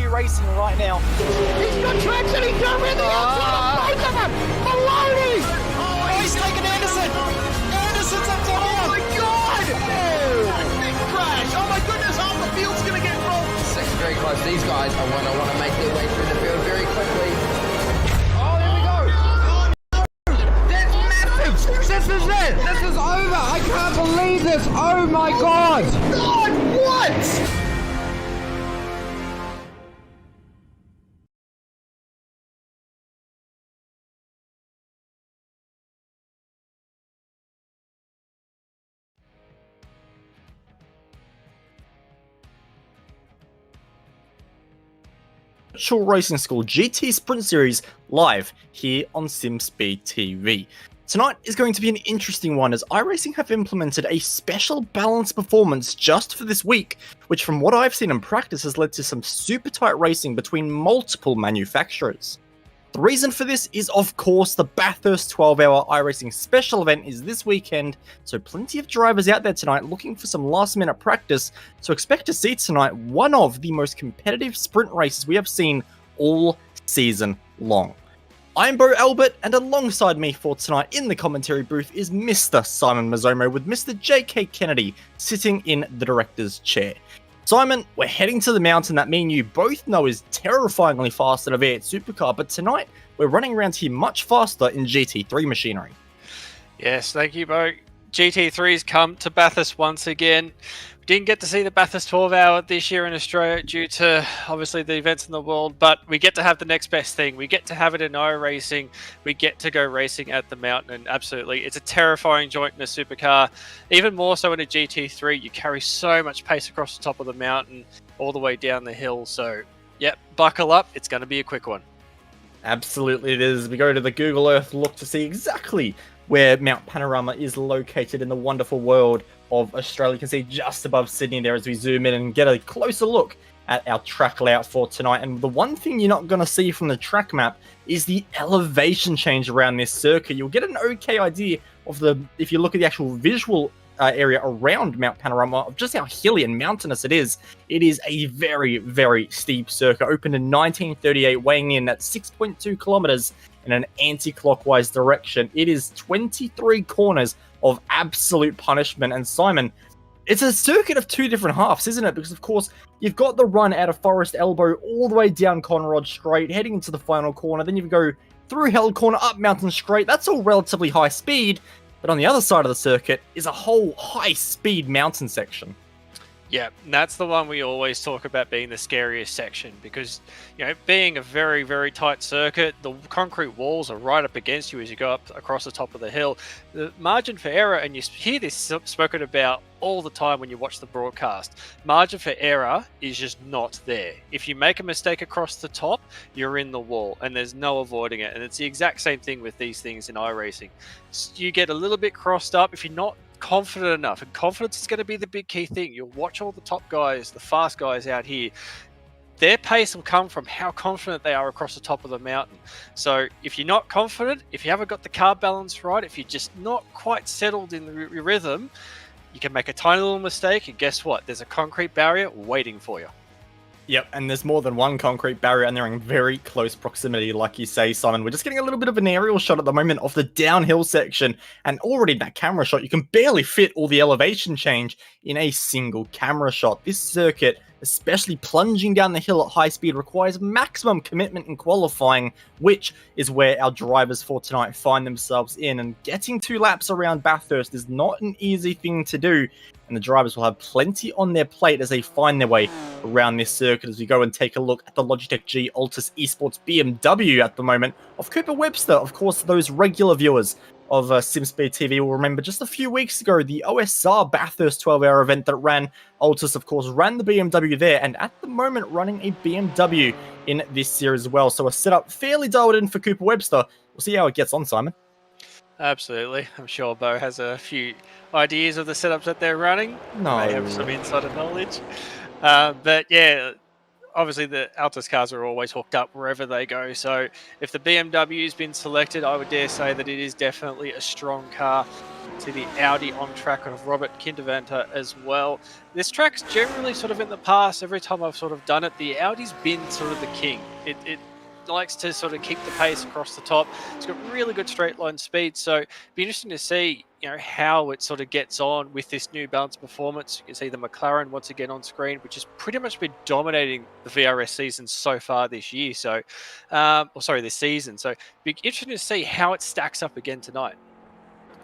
iRacing right now. He's got traction, he's got everything outside of both of them! Maloney! Oh, he's taken Anderson! Anderson's up top now! Oh my god! Big crash! Oh my goodness, half the field's gonna get rolled! Second very close. These guys are want to make their way through the field very quickly. Oh, there we go! That's massive! This is it! This is over! I can't believe this! Oh my god! God, what? Virtual Racing School GT Sprint Series live here on SimSpeed TV. Tonight is going to be an interesting one as iRacing have implemented a special balance performance just for this week, which from what I've seen in practice has led to some super tight racing between multiple manufacturers. The reason for this is of course the Bathurst 12-hour iRacing special event is this weekend, so plenty of drivers out there tonight looking for some last minute practice, so expect to see tonight one of the most competitive sprint races we have seen all season long. I'm Bo Albert, and alongside me for tonight in the commentary booth is Mr. Simon Mazzomo with Mr. JK Kennedy sitting in the director's chair. Simon, we're heading to the mountain that me and you both know is terrifyingly fast in a V8 supercar, but tonight we're running around here much faster in GT3 machinery. Yes, thank you, Bo. GT3's come to Bathurst once again. We didn't get to see the Bathurst 12-hour this year in Australia due to, obviously, the events in the world, but we get to have the next best thing. We get to have it in iRacing. We get to go racing at the mountain, and absolutely, it's a terrifying joint in a supercar. Even more so in a GT3, you carry so much pace across the top of the mountain, all the way down the hill. So, yep, buckle up. It's going to be a quick one. Absolutely it is. We go to the Google Earth look to see exactly where Mount Panorama is located in the wonderful world of Australia. You can see just above Sydney there as we zoom in and get a closer look at our track layout for tonight. And the one thing you're not going to see from the track map is the elevation change around this circuit. You'll get an okay idea of if you look at the actual visual area around Mount Panorama, of just how hilly and mountainous it is. It is a very, very steep circuit, opened in 1938, weighing in at 6.2 kilometers in an anti-clockwise direction. It is 23 corners of absolute punishment. And Simon, it's a circuit of two different halves, isn't it? Because of course, you've got the run out of Forest Elbow all the way down Conrod Straight, heading into the final corner. Then you go through Held Corner, up Mountain Straight. That's all relatively high speed. But on the other side of the circuit is a whole high-speed mountain section. Yeah, and that's the one we always talk about being the scariest section because, you know, being a very, very tight circuit, the concrete walls are right up against you as you go up across the top of the hill. The margin for error, and you hear this spoken about all the time when you watch the broadcast, margin for error is just not there. If you make a mistake across the top, you're in the wall and there's no avoiding it. And it's the exact same thing with these things in iRacing. You get a little bit crossed up if you're not confident enough, and confidence is going to be the big key thing. You'll watch all the top guys, the fast guys out here, their pace will come from how confident they are across the top of the mountain. So if you're not confident, if you haven't got the car balance right, if you're just not quite settled in the rhythm, you can make a tiny little mistake, and guess what? There's a concrete barrier waiting for you. Yep, and there's more than one concrete barrier, and they're in very close proximity, like you say, Simon. We're just getting a little bit of an aerial shot at the moment of the downhill section, and already in that camera shot, you can barely fit all the elevation change in a single camera shot. This circuit, especially plunging down the hill at high speed, requires maximum commitment in qualifying, which is where our drivers for tonight find themselves in. And getting 2 laps around Bathurst is not an easy thing to do, and the drivers will have plenty on their plate as they find their way around this circuit as we go and take a look at the Logitech G Altus Esports BMW at the moment of Cooper Webster. Of course, those regular viewers of SimSpeed TV will remember just a few weeks ago, the OSR Bathurst 12-hour event that ran. Altus, of course, ran the BMW there, and at the moment running a BMW in this series as well. So a setup fairly dialed in for Cooper Webster. We'll see how it gets on, Simon. Absolutely. I'm sure Bo has a few ideas of the setups that they're running. No. They have some insider knowledge. But yeah, obviously the Altus cars are always hooked up wherever they go. So if the BMW's been selected, I would dare say that it is definitely a strong car. See the Audi on track of Robert Kindervanter as well. This track's generally sort of in the past, every time I've sort of done it, the Audi's been sort of the king. It likes to sort of keep the pace across the top. It's got really good straight line speed, so it'd be interesting to see, you know, how it sort of gets on with this new balanced performance. You can see the McLaren once again on screen, which has pretty much been dominating the VRS season so far this year. So, this season. So, be interesting to see how it stacks up again tonight.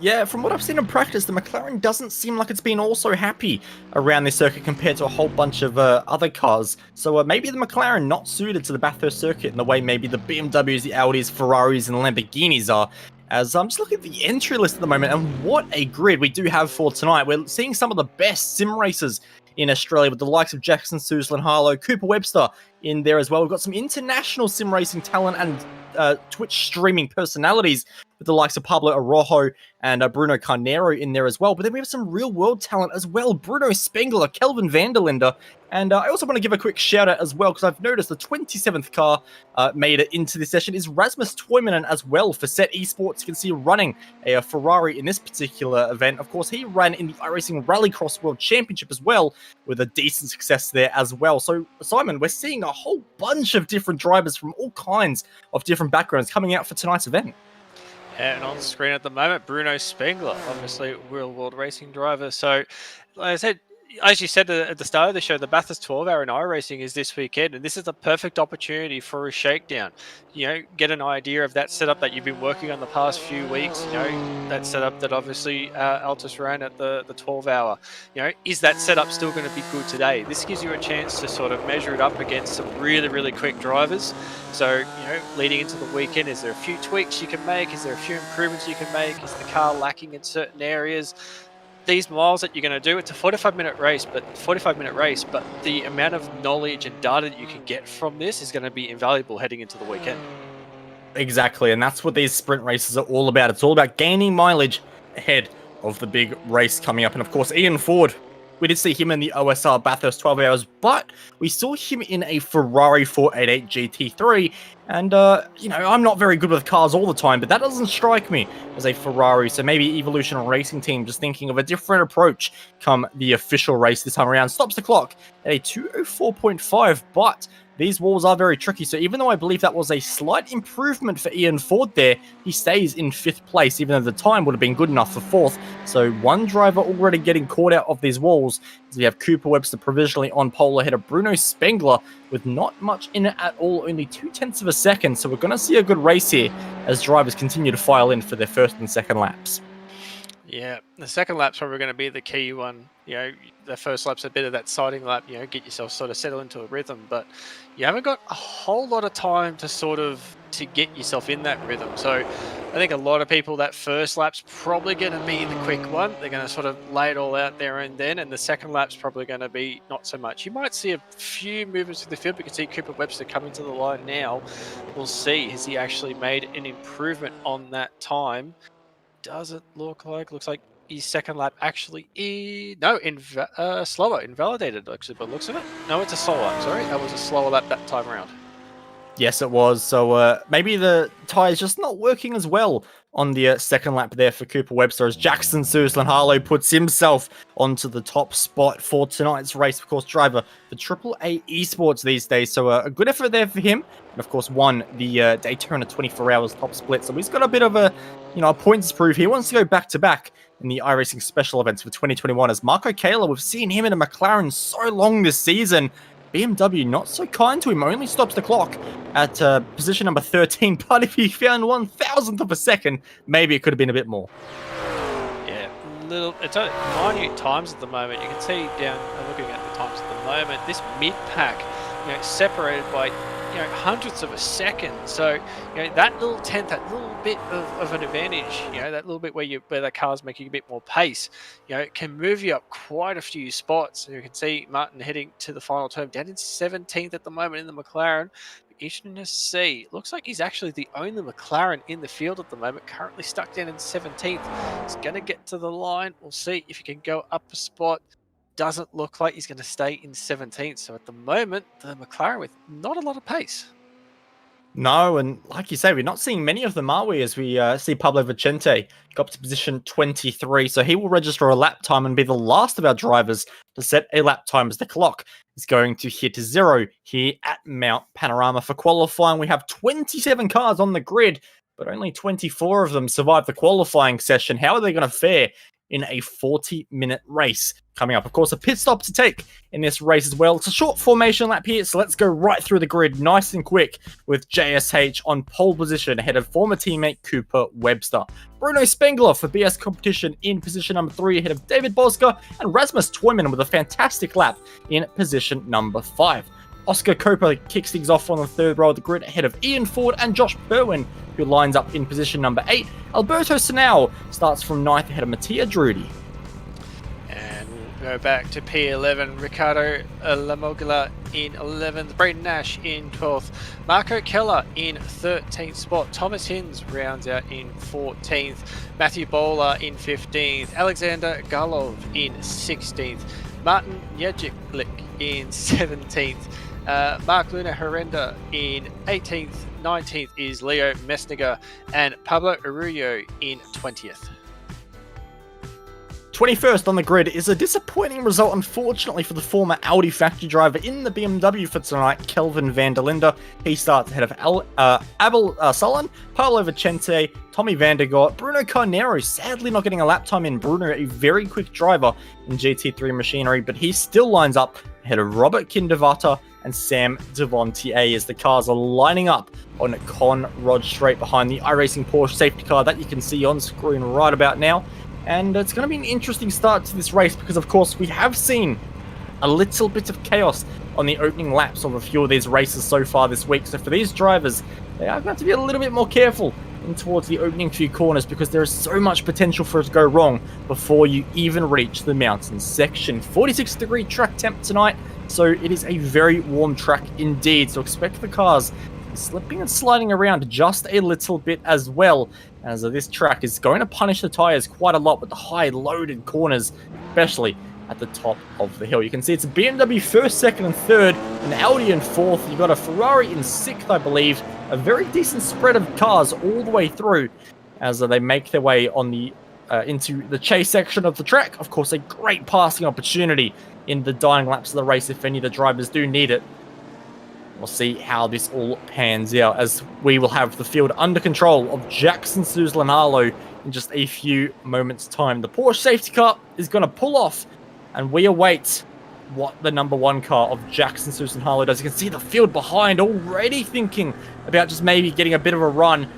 Yeah, from what I've seen in practice, the McLaren doesn't seem like it's been all so happy around this circuit compared to a whole bunch of other cars. So maybe the McLaren not suited to the Bathurst circuit in the way maybe the BMWs, the Audis, Ferraris, and Lamborghinis are. As I'm just looking at the entry list at the moment, and what a grid we do have for tonight. We're seeing some of the best sim racers in Australia with the likes of Jackson Suslan Harlow, Cooper Webster in there as well. We've got some international sim racing talent and Twitch streaming personalities with the likes of Pablo Arrojo and Bruno Carnero in there as well. But then we have some real world talent as well. Bruno Spengler, Kelvin Vanderlinde. And I also want to give a quick shout out as well, because I've noticed the 27th car made it into this session is Rasmus Toivonen as well for Set Esports. You can see running a Ferrari in this particular event. Of course, he ran in the iRacing Rallycross World Championship as well, with a decent success there as well. So, Simon, we're seeing a whole bunch of different drivers from all kinds of different backgrounds coming out for tonight's event. And on screen at the moment, Bruno Spengler, obviously real world racing driver. So, like I said, as you said at the start of the show, the Bathurst 12-hour in iRacing is this weekend, and this is the perfect opportunity for a shakedown. You know, get an idea of that setup that you've been working on the past few weeks. You know, that setup that obviously Altus ran at the 12-hour. You know, is that setup still going to be good today? This gives you a chance to sort of measure it up against some really, really quick drivers. So, you know, leading into the weekend, is there a few tweaks you can make? Is there a few improvements you can make? Is the car lacking in certain areas? These miles that you're going to do, it's a 45-minute race, but the amount of knowledge and data that you can get from this is going to be invaluable heading into the weekend. Exactly, and that's what these sprint races are all about. It's all about gaining mileage ahead of the big race coming up. And of course, Ian Ford, we did see him in the OSR Bathurst 12 hours, but we saw him in a Ferrari 488 GT3. And, you know, I'm not very good with cars all the time, but that doesn't strike me as a Ferrari. So maybe Evolution Racing Team just thinking of a different approach come the official race this time around. Stops the clock at a 2:04.5, but these walls are very tricky. So even though I believe that was a slight improvement for Ian Ford there, he stays in 5th place, even though the time would have been good enough for 4th. So one driver already getting caught out of these walls. So we have Cooper Webster provisionally on pole ahead of Bruno Spengler with not much in it at all, only 0.2 of a second. So we're going to see a good race here as drivers continue to file in for their first and second laps. Yeah, the second lap's probably going to be the key one. You know, the first lap's a bit of that siding lap, you know, get yourself sort of settle into a rhythm, but you haven't got a whole lot of time to get yourself in that rhythm. So I think a lot of people, that first lap's probably going to be the quick one. They're going to sort of lay it all out there and then, and the second lap's probably going to be not so much. You might see a few movements in the field. We can see Cooper Webster coming to the line now. We'll see, has he actually made an improvement on that time? Does it look like? Looks like his second lap actually is slower, invalidated actually, but looks of it. No, it's a slow lap. Sorry, that was a slower lap that time around. Yes, it was. So maybe the tyre's just not working as well on the second lap there for Cooper Webster as Jackson Suslan Harlow puts himself onto the top spot for tonight's race. Of course, driver for AAA Esports these days. So a good effort there for him. And of course, won the Daytona 24 hours top split. So he's got a bit of a points to prove. He wants to go back-to-back in the iRacing special events for 2021 as Marco Kaler. We've seen him in a McLaren so long this season. BMW not so kind to him, only stops the clock at position number 13, but if he found 1,000th of a second, maybe it could have been a bit more. Yeah, it's only minute times at the moment. You can see down, looking at the times at the moment, this mid-pack, you know, separated by, you know, hundredths of a second. So, you know, that little tenth, that little bit of an advantage, you know, that little bit where the car's making a bit more pace, you know, it can move you up quite a few spots. You can see Martin heading to the final turn, down in 17th at the moment in the McLaren. Interesting to see. Looks like he's actually the only McLaren in the field at the moment, currently stuck down in 17th. He's going to get to the line. We'll see if he can go up a spot. Doesn't look like he's going to stay in 17th. So at the moment, the McLaren with not a lot of pace. No, and like you say, we're not seeing many of them, are we? As we see Pablo Vicente go up to position 23. So he will register a lap time and be the last of our drivers to set a lap time, as the clock is going to hit 0 here at Mount Panorama. For qualifying, we have 27 cars on the grid, but only 24 of them survive the qualifying session. How are they going to fare in a 40-minute race coming up? Of course, a pit stop to take in this race as well. It's a short formation lap here, so let's go right through the grid nice and quick with JSH on pole position ahead of former teammate Cooper Webster. Bruno Spengler for BS Competition in position number 3 ahead of David Bosca, and Rasmus Toyman with a fantastic lap in position number 5. Oscar Coper kicks things off on the 3rd row of the grid ahead of Ian Ford and Josh Perwin, who lines up in position number 8. Alberto Sinao starts from 9th ahead of Mattia Drudy. And we'll go back to P11. Ricardo Lamogula in 11th. Braden Nash in 12th. Marco Keller in 13th spot. Thomas Hinz rounds out in 14th. Matthew Bowler in 15th. Alexander Galov in 16th. Martin Jejcik in 17th. Mark Luna Herenda in 18th. 19th is Leo Messniger, and Pablo Arroyo in 20th. 21st on the grid is a disappointing result, unfortunately, for the former Audi factory driver in the BMW for tonight, Kelvin van der Linde. He starts ahead of Abel Sullen, Paolo Vicente, Tommy Vandergort, Bruno Carnero, sadly not getting a lap time in. Bruno, a very quick driver in GT3 machinery, but he still lines up ahead of Robert Kindervater and Sam Devontier as the cars are lining up on Conrod straight behind the iRacing Porsche safety car that you can see on screen right about now. And it's going to be an interesting start to this race because, of course, we have seen a little bit of chaos on the opening laps of a few of these races so far this week. So for these drivers, they are going to be a little bit more careful in towards the opening few corners because there is so much potential for it to go wrong before you even reach the mountain section. 46-degree track temp tonight, so it is a very warm track indeed. So expect the cars slipping and sliding around just a little bit as well, as this track is going to punish the tyres quite a lot with the high loaded corners, especially at the top of the hill. You can see it's a BMW 1st, 2nd and 3rd, an Audi in 4th, you've got a Ferrari in 6th, I believe. A very decent spread of cars all the way through as they make their way on the into the chase section of the track. Of course, a great passing opportunity in the dying laps of the race if any of the drivers do need it. We'll see how this all pans out as we will have the field under control of Jackson Suzlanalo in just a few moments' time. The Porsche safety car is going to pull off, and we await what the number 1 car of Jackson Suzlanalo does. You can see the field behind already thinking about just maybe getting a bit of a run,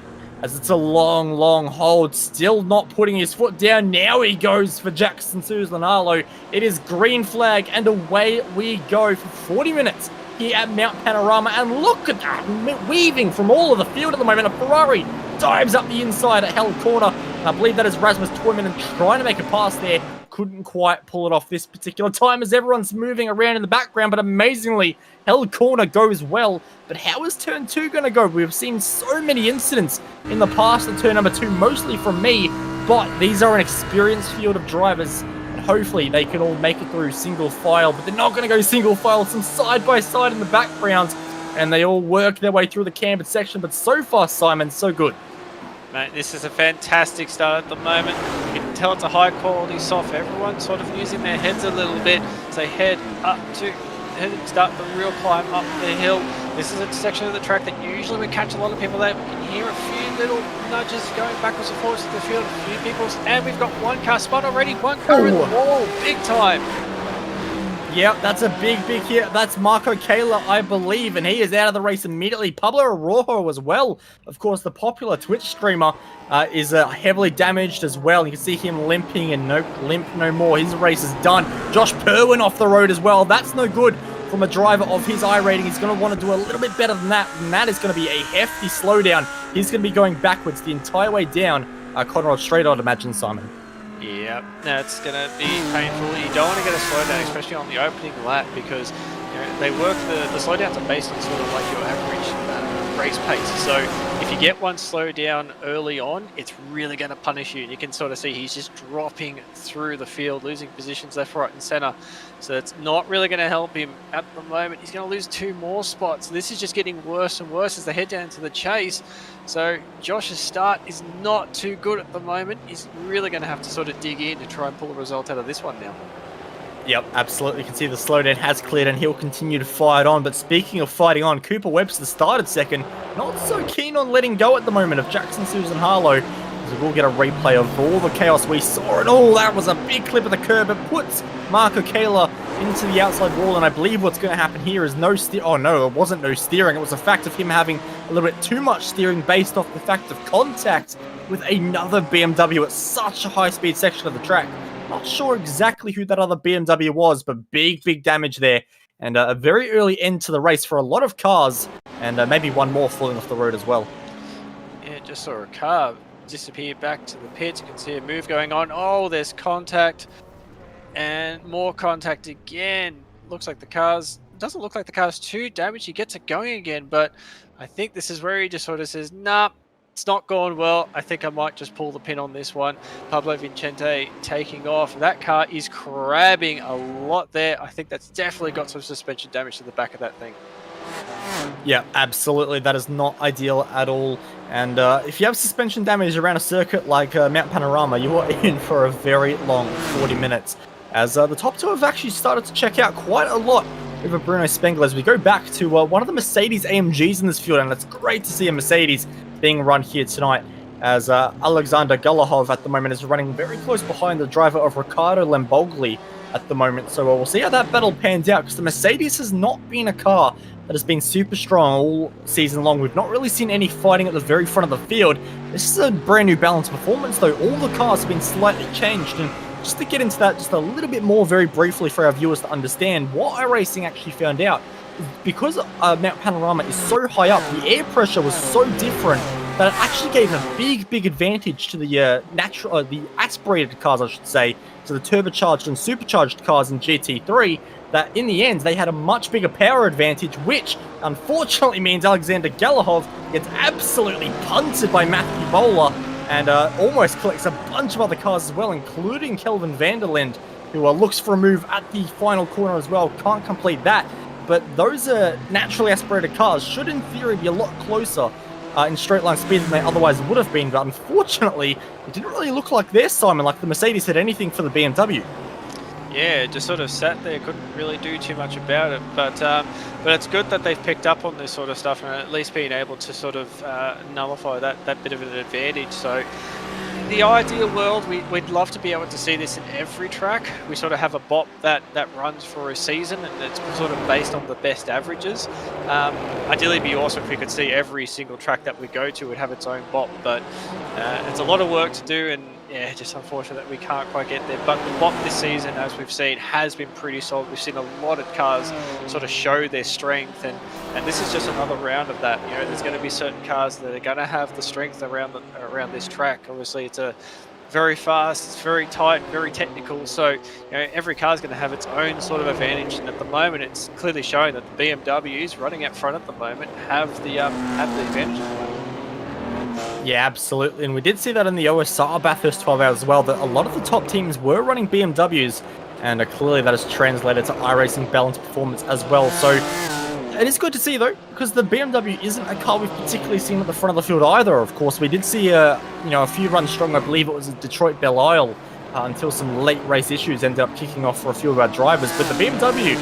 as it's a long, long hold. Still not putting his foot down. Now he goes for Jackson Suzlanalo. It is green flag, and away we go for 40 minutes here at Mount Panorama. And look at that, weaving from all of the field at the moment. A Ferrari dives up the inside at Hell Corner. And I believe that is Rasmus Toyman and trying to make a pass there. Couldn't quite pull it off this particular time as everyone's moving around in the background. But amazingly, Hell Corner goes well. But how is turn 2 going to go? We've seen so many incidents in the past at turn number 2, mostly from me. But these are an experienced field of drivers. Hopefully they can all make it through single file, but they're not going to go single file. Some side by side in the background, and they all work their way through the cambered section. But so far, Simon, so good. Mate, this is a fantastic start at the moment. You can tell it's a high quality soft. Everyone's sort of using their heads a little bit. So start the real climb up the hill. This is a section of the track that usually we catch a lot of people there. We can hear a few little nudges going backwards and forwards to the field, a few people's, and we've got 1 car spot already, 1 car in the wall, big time. Yep, that's a big hit. That's Marco Kayla, I believe, and he is out of the race immediately. Pablo Arrojo as well. Of course, the popular Twitch streamer is heavily damaged as well. You can see him limping, and nope, limp no more. His race is done. Josh Perwin off the road as well. That's no good from a driver of his iRating. He's going to want to do a little bit better than that, and that is going to be a hefty slowdown. He's going to be going backwards the entire way down Conrad Straight, I'd imagine, Simon. Yep, that's going to be painful. You don't want to get a slowdown, especially on the opening lap, because they work, the slowdowns are based on sort of like your average race pace. So if you get one slow down early on, it's really going to punish you. And you can sort of see he's just dropping through the field, losing positions left, right, and center. So it's not really going to help him at the moment. He's going to lose 2 more spots. This is just getting worse and worse as they head down to the chase. So Josh's start is not too good at the moment. He's really going to have to sort of dig in to try and pull a result out of this one now. Yep, absolutely. You can see the slowdown has cleared and he'll continue to fight on. But speaking of fighting on, Cooper Webster started second. Not so keen on letting go at the moment of Jackson Susan Harlow. As we'll get a replay of all the chaos we saw. And oh, that was a big clip of the curb. It puts Marco Kayla into the outside wall. And I believe what's going to happen here is no steer. Oh no, it wasn't no steering. It was a fact of him having a little bit too much steering based off the fact of contact with another BMW at such a high speed section of the track. Not sure exactly who that other BMW was, but big damage there. And a very early end to the race for a lot of cars. And maybe one more falling off the road as well. Yeah, just saw a car disappear back to the pits. You can see a move going on. Oh, there's contact. And more contact again. Looks like the car's... Doesn't look like the car's too damaged. He gets it going again, but I think this is where he just sort of says, nah, it's not going well. I think I might just pull the pin on this one. Pablo Vincente taking off. That car is crabbing a lot there. I think that's definitely got some suspension damage to the back of that thing. Yeah, absolutely. That is not ideal at all. And if you have suspension damage around a circuit like Mount Panorama, you are in for a very long 40 minutes. As the top 2 have actually started to check out quite a lot over Bruno Spengler as we go back to one of the Mercedes AMGs in this field. And it's great to see a Mercedes being run here tonight, as Alexander Gulahov at the moment is running very close behind the driver of Ricardo Lambogli at the moment. So we'll see how that battle pans out, because the Mercedes has not been a car that has been super strong all season long. We've not really seen any fighting at the very front of the field. This is a brand new balanced performance though. All the cars have been slightly changed, and just to get into that just a little bit more very briefly for our viewers to understand, what iRacing actually found out because Mount Panorama is so high up, the air pressure was so different that it actually gave a big advantage to the the aspirated cars, I should say, to the turbocharged and supercharged cars in GT3, that in the end they had a much bigger power advantage, which unfortunately means Alexander Galahov gets absolutely punted by Matthew Bowler and almost collects a bunch of other cars as well, including Kelvin Vanderlinde, who looks for a move at the final corner as well. Can't complete that. But those naturally aspirated cars should, in theory, be a lot closer in straight line speed than they otherwise would have been. But unfortunately, it didn't really look like their Simon, like the Mercedes had anything for the BMW. Yeah, it just sort of sat there, couldn't really do too much about it. But it's good that they've picked up on this sort of stuff and at least been able to sort of nullify that bit of an advantage. So the ideal world, we'd love to be able to see this in every track. We sort of have a bot that runs for a season, and it's sort of based on the best averages. Ideally, it'd be awesome if we could see every single track that we go to would have its own bot, but it's a lot of work to do, and yeah, just unfortunate that we can't quite get there. But the bot this season, as we've seen, has been pretty solid. We've seen a lot of cars sort of show their strength, and this is just another round of that. You know, there's going to be certain cars that are going to have the strength around this track. Obviously, it's a very fast, it's very tight, very technical. So, you know, every car is going to have its own sort of advantage. And at the moment, it's clearly showing that the BMWs running out front at the moment have the advantage at the moment. Yeah, absolutely. And we did see that in the OSR Bathurst 12 hours as well, that a lot of the top teams were running BMWs, and clearly that has translated to iRacing balanced performance as well. So it is good to see, though, because the BMW isn't a car we've particularly seen at the front of the field either. Of course, we did see a few runs strong. I believe it was at Detroit Belle Isle until some late race issues ended up kicking off for a few of our drivers. But the BMW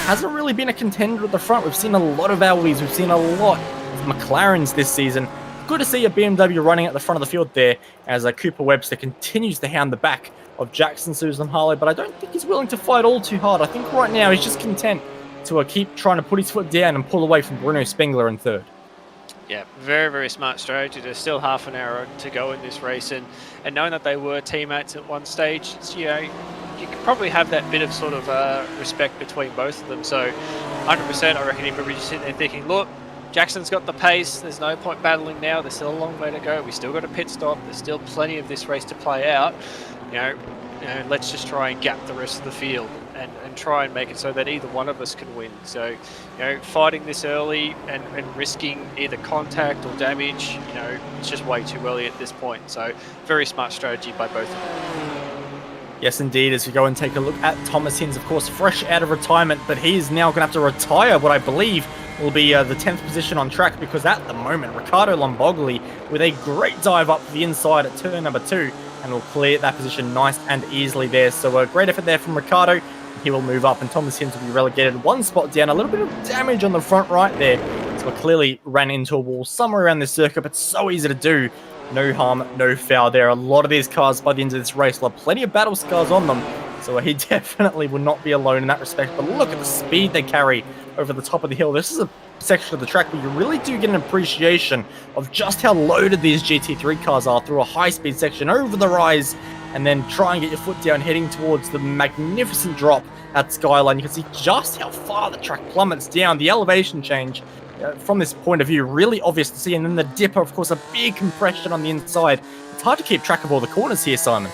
hasn't really been a contender at the front. We've seen a lot of Audis, we've seen a lot of McLarens this season. Good to see a BMW running at the front of the field there, as Cooper Webster continues to hound the back of Jackson Susan Harlow, but I don't think he's willing to fight all too hard. I think right now he's just content to keep trying to put his foot down and pull away from Bruno Spengler in third. Yeah, very smart strategy. There's still half an hour to go in this race, and knowing that they were teammates at one stage, you know, you could probably have that bit of sort of respect between both of them. So 100%, I reckon he'd probably just sit there thinking, look, Jackson's got the pace, there's no point battling now, there's still a long way to go, we still got a pit stop, there's still plenty of this race to play out. You know, let's just try and gap the rest of the field and try and make it so that either one of us can win. So, fighting this early and risking either contact or damage, it's just way too early at this point. So, very smart strategy by both of them. Yes, indeed, as we go and take a look at Thomas Hinds, of course, fresh out of retirement, but he's now going to have to retire what I believe will be the 10th position on track, because at the moment, Riccardo Lombogli with a great dive up the inside at turn number 2, and will clear that position nice and easily there. So a great effort there from Riccardo. He will move up, and Thomas Hinds will be relegated one spot down. A little bit of damage on the front right there. So I clearly ran into a wall somewhere around this circuit, but so easy to do. No harm, no foul there. A lot of these cars by the end of this race will have plenty of battle scars on them. So he definitely will not be alone in that respect. But look at the speed they carry over the top of the hill. This is a section of the track where you really do get an appreciation of just how loaded these GT3 cars are through a high-speed section over the rise, and then try and get your foot down heading towards the magnificent drop at Skyline. You can see just how far the track plummets down. The elevation change from this point of view really obvious to see, and then the dipper, of course, a big compression on the inside. It's hard to keep track of all the corners here, Simon.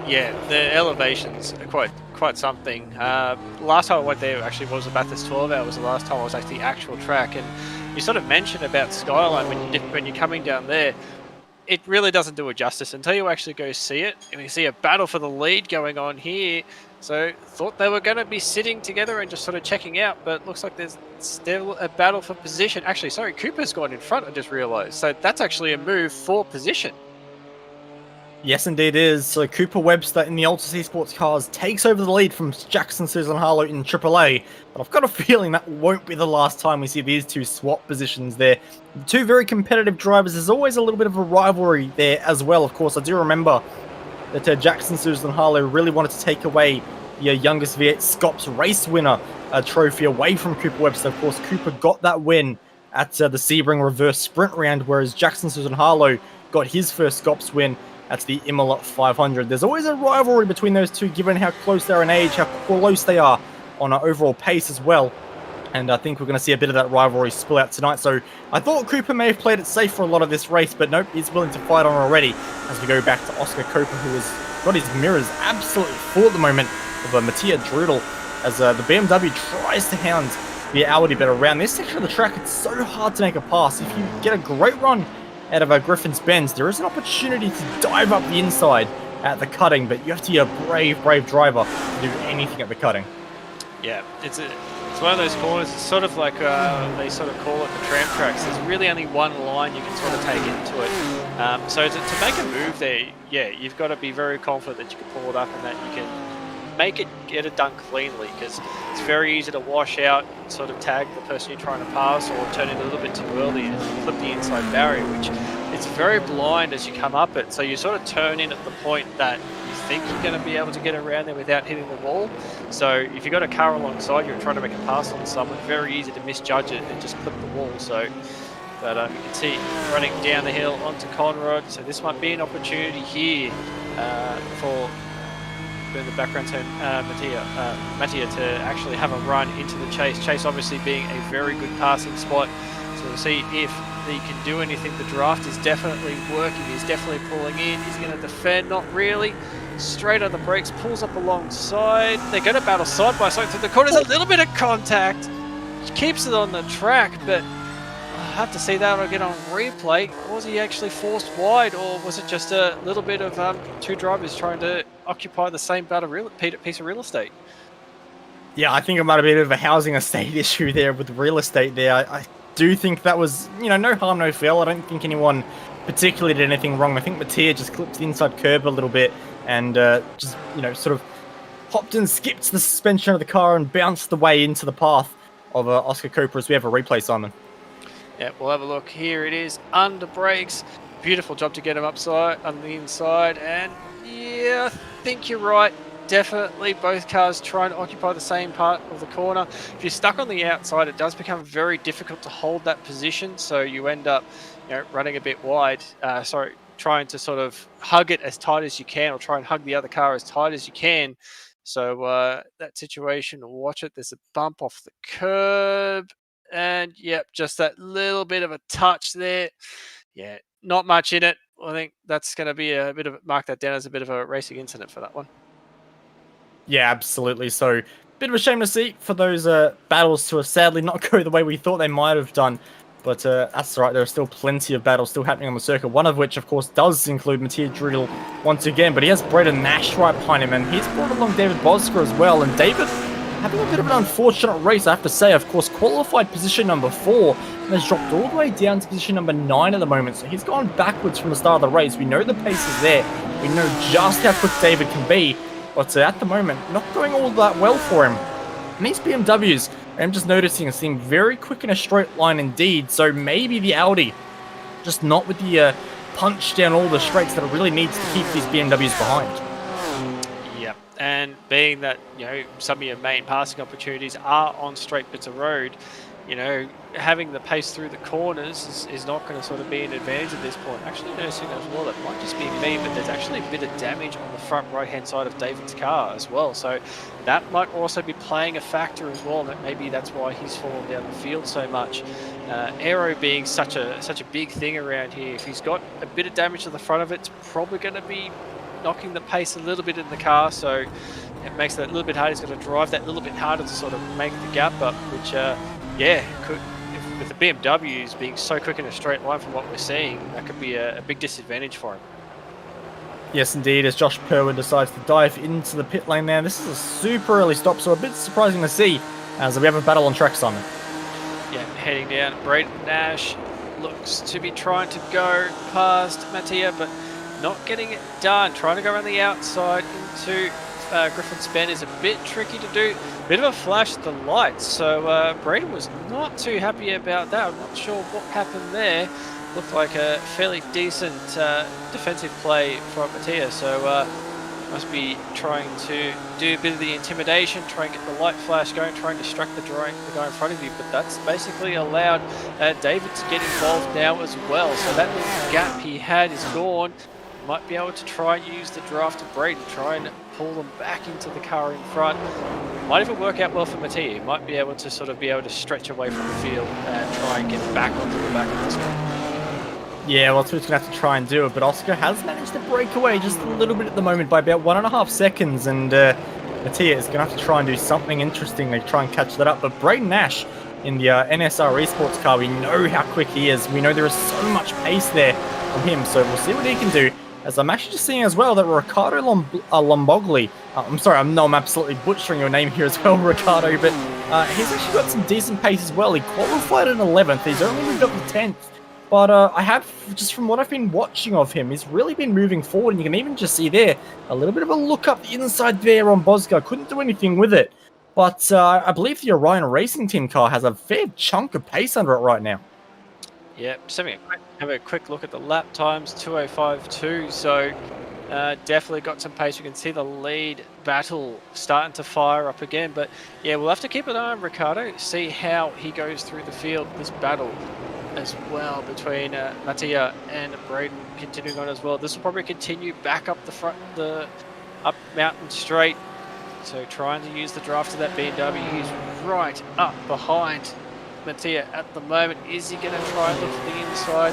Yeah, the elevations are quite something. Last time I went there actually was a Bathurst 12 hour, was the last time I was at the actual track, and you sort of mentioned about Skyline when you're coming down there. It really doesn't do it justice until you actually go see it. And we see a battle for the lead going on here. So thought they were going to be sitting together and just sort of checking out, but looks like there's still a battle for position. Actually, sorry, Cooper's gone in front, I just realized. So that's actually a move for position. Yes, indeed it is. So Cooper Webster in the Altus Esports cars takes over the lead from Jackson Susan Harlow in AAA. But I've got a feeling that won't be the last time we see these two swap positions there. Two very competitive drivers. There's always a little bit of a rivalry there as well. Of course, I do remember that Jackson Susan Harlow really wanted to take away the youngest V8 Scops race winner trophy away from Cooper Webster. Of course, Cooper got that win at the Sebring reverse sprint round, whereas Jackson Susan Harlow got his first Scops win at the Imola 500. There's always a rivalry between those two, given how close they are in age, how close they are on an overall pace as well. And I think we're going to see a bit of that rivalry spill out tonight. So I thought Cooper may have played it safe for a lot of this race, but nope, he's willing to fight on already as we go back to Oscar Cooper, who has got his mirrors absolutely full at the moment of Mattia Drudel as the BMW tries to hound the Audi. But around this section of the track, it's so hard to make a pass. If you get a great run out of Griffin's Bends, there is an opportunity to dive up the inside at the cutting, but you have to be a brave driver to do anything at the cutting. Yeah, it's one of those corners. It's sort of like they sort of call it the tram tracks. There's really only one line you can sort of take into it. So to make a move there, yeah, you've got to be very confident that you can pull it up and that you can get it done cleanly, because it's very easy to wash out and sort of tag the person you're trying to pass, or turn it a little bit too early and flip the inside barrier, which it's very blind as you come up it. So you sort of turn in at the point that you think you're going to be able to get around there without hitting the wall. So if you've got a car alongside you and trying to make a pass on someone, very easy to misjudge it and just clip the wall. So, but you can see running down the hill onto Conrad. So this might be an opportunity here for in the background turn, Mattia to actually have a run into the Chase. Chase obviously being a very good passing spot. So we'll see if he can do anything. The draft is definitely working. He's definitely pulling in. He's going to defend, not really. Straight on the brakes, pulls up alongside. They're going to battle side by side through the corners. A little bit of contact. Keeps it on the track, but I have to see that again on replay. Was he actually forced wide, or was it just a little bit of two drivers trying to occupy the same piece of real estate? Yeah, I think it might have been a bit of a housing estate issue there with real estate there. I do think that was, no harm, no foul. I don't think anyone particularly did anything wrong. I think Mattia just clipped the inside curb a little bit and just, sort of hopped and skipped the suspension of the car and bounced the way into the path of Oscar Cooper as we have a replay, Simon. Yeah, we'll have a look. Here it is, under brakes. Beautiful job to get him upside on the inside. And yeah, I think you're right. Definitely both cars trying to occupy the same part of the corner. If you're stuck on the outside, it does become very difficult to hold that position. So you end up, running a bit wide. Trying to sort of hug it as tight as you can, or try and hug the other car as tight as you can. So that situation, watch it. There's a bump off the curb. And yep, just that little bit of a touch there. Yeah, not much in it. I think that's going to be a bit of mark that down as a bit of a racing incident for that one. Yeah, absolutely. So, bit of a shame to see for those battles to have sadly not go the way we thought they might have done. But that's right, there are still plenty of battles still happening on the circuit. One of which, of course, does include Mattia Drudel once again. But he has Braden Nash right behind him, and he's brought along David Bosker as well. And David having a bit of an unfortunate race, I have to say. Of course, qualified position number 4 and has dropped all the way down to position number 9 at the moment. So he's gone backwards from the start of the race. We know the pace is there. We know just how quick David can be. But at the moment, not going all that well for him. And these BMWs, I'm just noticing, seem very quick in a straight line indeed. So maybe the Audi, just not with the punch down all the straights that it really needs to keep these BMWs behind. Yep, and being that, you know, some of your main passing opportunities are on straight bits of road, you know, having the pace through the corners is not going to sort of be an advantage at this point. Actually noticing as well, it might just be me, but there's actually a bit of damage on the front right-hand side of David's car as well. So that might also be playing a factor as well, that maybe that's why he's fallen down the field so much. Aero being such a big thing around here, if he's got a bit of damage to the front of it, it's probably going to be knocking the pace a little bit in the car, so it makes it a little bit harder. He's got to drive that a little bit harder to sort of make the gap up, which yeah, with the BMWs being so quick in a straight line from what we're seeing, that could be a big disadvantage for him. Yes, indeed, as Josh Perwin decides to dive into the pit lane there. This is a super early stop, so a bit surprising to see, as we have a battle on track, Simon. Yeah, heading down, Braden Nash looks to be trying to go past Mattia, but not getting it done. Trying to go around the outside into Griffin's Bend is a bit tricky to do. Bit of a flash at the lights, so Braden was not too happy about that. I'm not sure what happened there. Looked like a fairly decent defensive play from Mattia, so must be trying to do a bit of the intimidation, try and get the light flash going, try and distract the guy in front of you, but that's basically allowed David to get involved now as well. So that little gap he had is gone. Might be able to try and use the draft of Braden, try and pull them back into the car in front. Might even work out well for Mattia. He might be able to stretch away from the field and try and get back onto the back of this one. Yeah, well, that's what he's going to have to try and do. But Oscar has managed to break away just a little bit at the moment by about 1.5 seconds. And Mattia is going to have to try and do something interesting to try and catch that up. But Braden Nash in the NSR Esports car, we know how quick he is. We know there is so much pace there from him. So we'll see what he can do. As I'm actually just seeing as well that Ricardo Lombogli, I'm sorry, I'm absolutely butchering your name here as well, Ricardo, but he's actually got some decent pace as well. He qualified in 11th, he's only moved up to 10th, but I have, just from what I've been watching of him, he's really been moving forward, and you can even just see there, a little bit of a look up the inside there on Bosga. Couldn't do anything with it, but I believe the Orion Racing Team car has a fair chunk of pace under it right now. Yeah, just have a quick look at the lap times, 2:05.2, so definitely got some pace. You can see the lead battle starting to fire up again, but yeah, we'll have to keep an eye on Ricardo, see how he goes through the field, this battle as well between Mattia and Braden continuing on as well. This will probably continue back up the front, up Mountain Straight, so trying to use the draft of that BMW. He's right up behind Mattia at the moment. Is he going to try and look for the inside?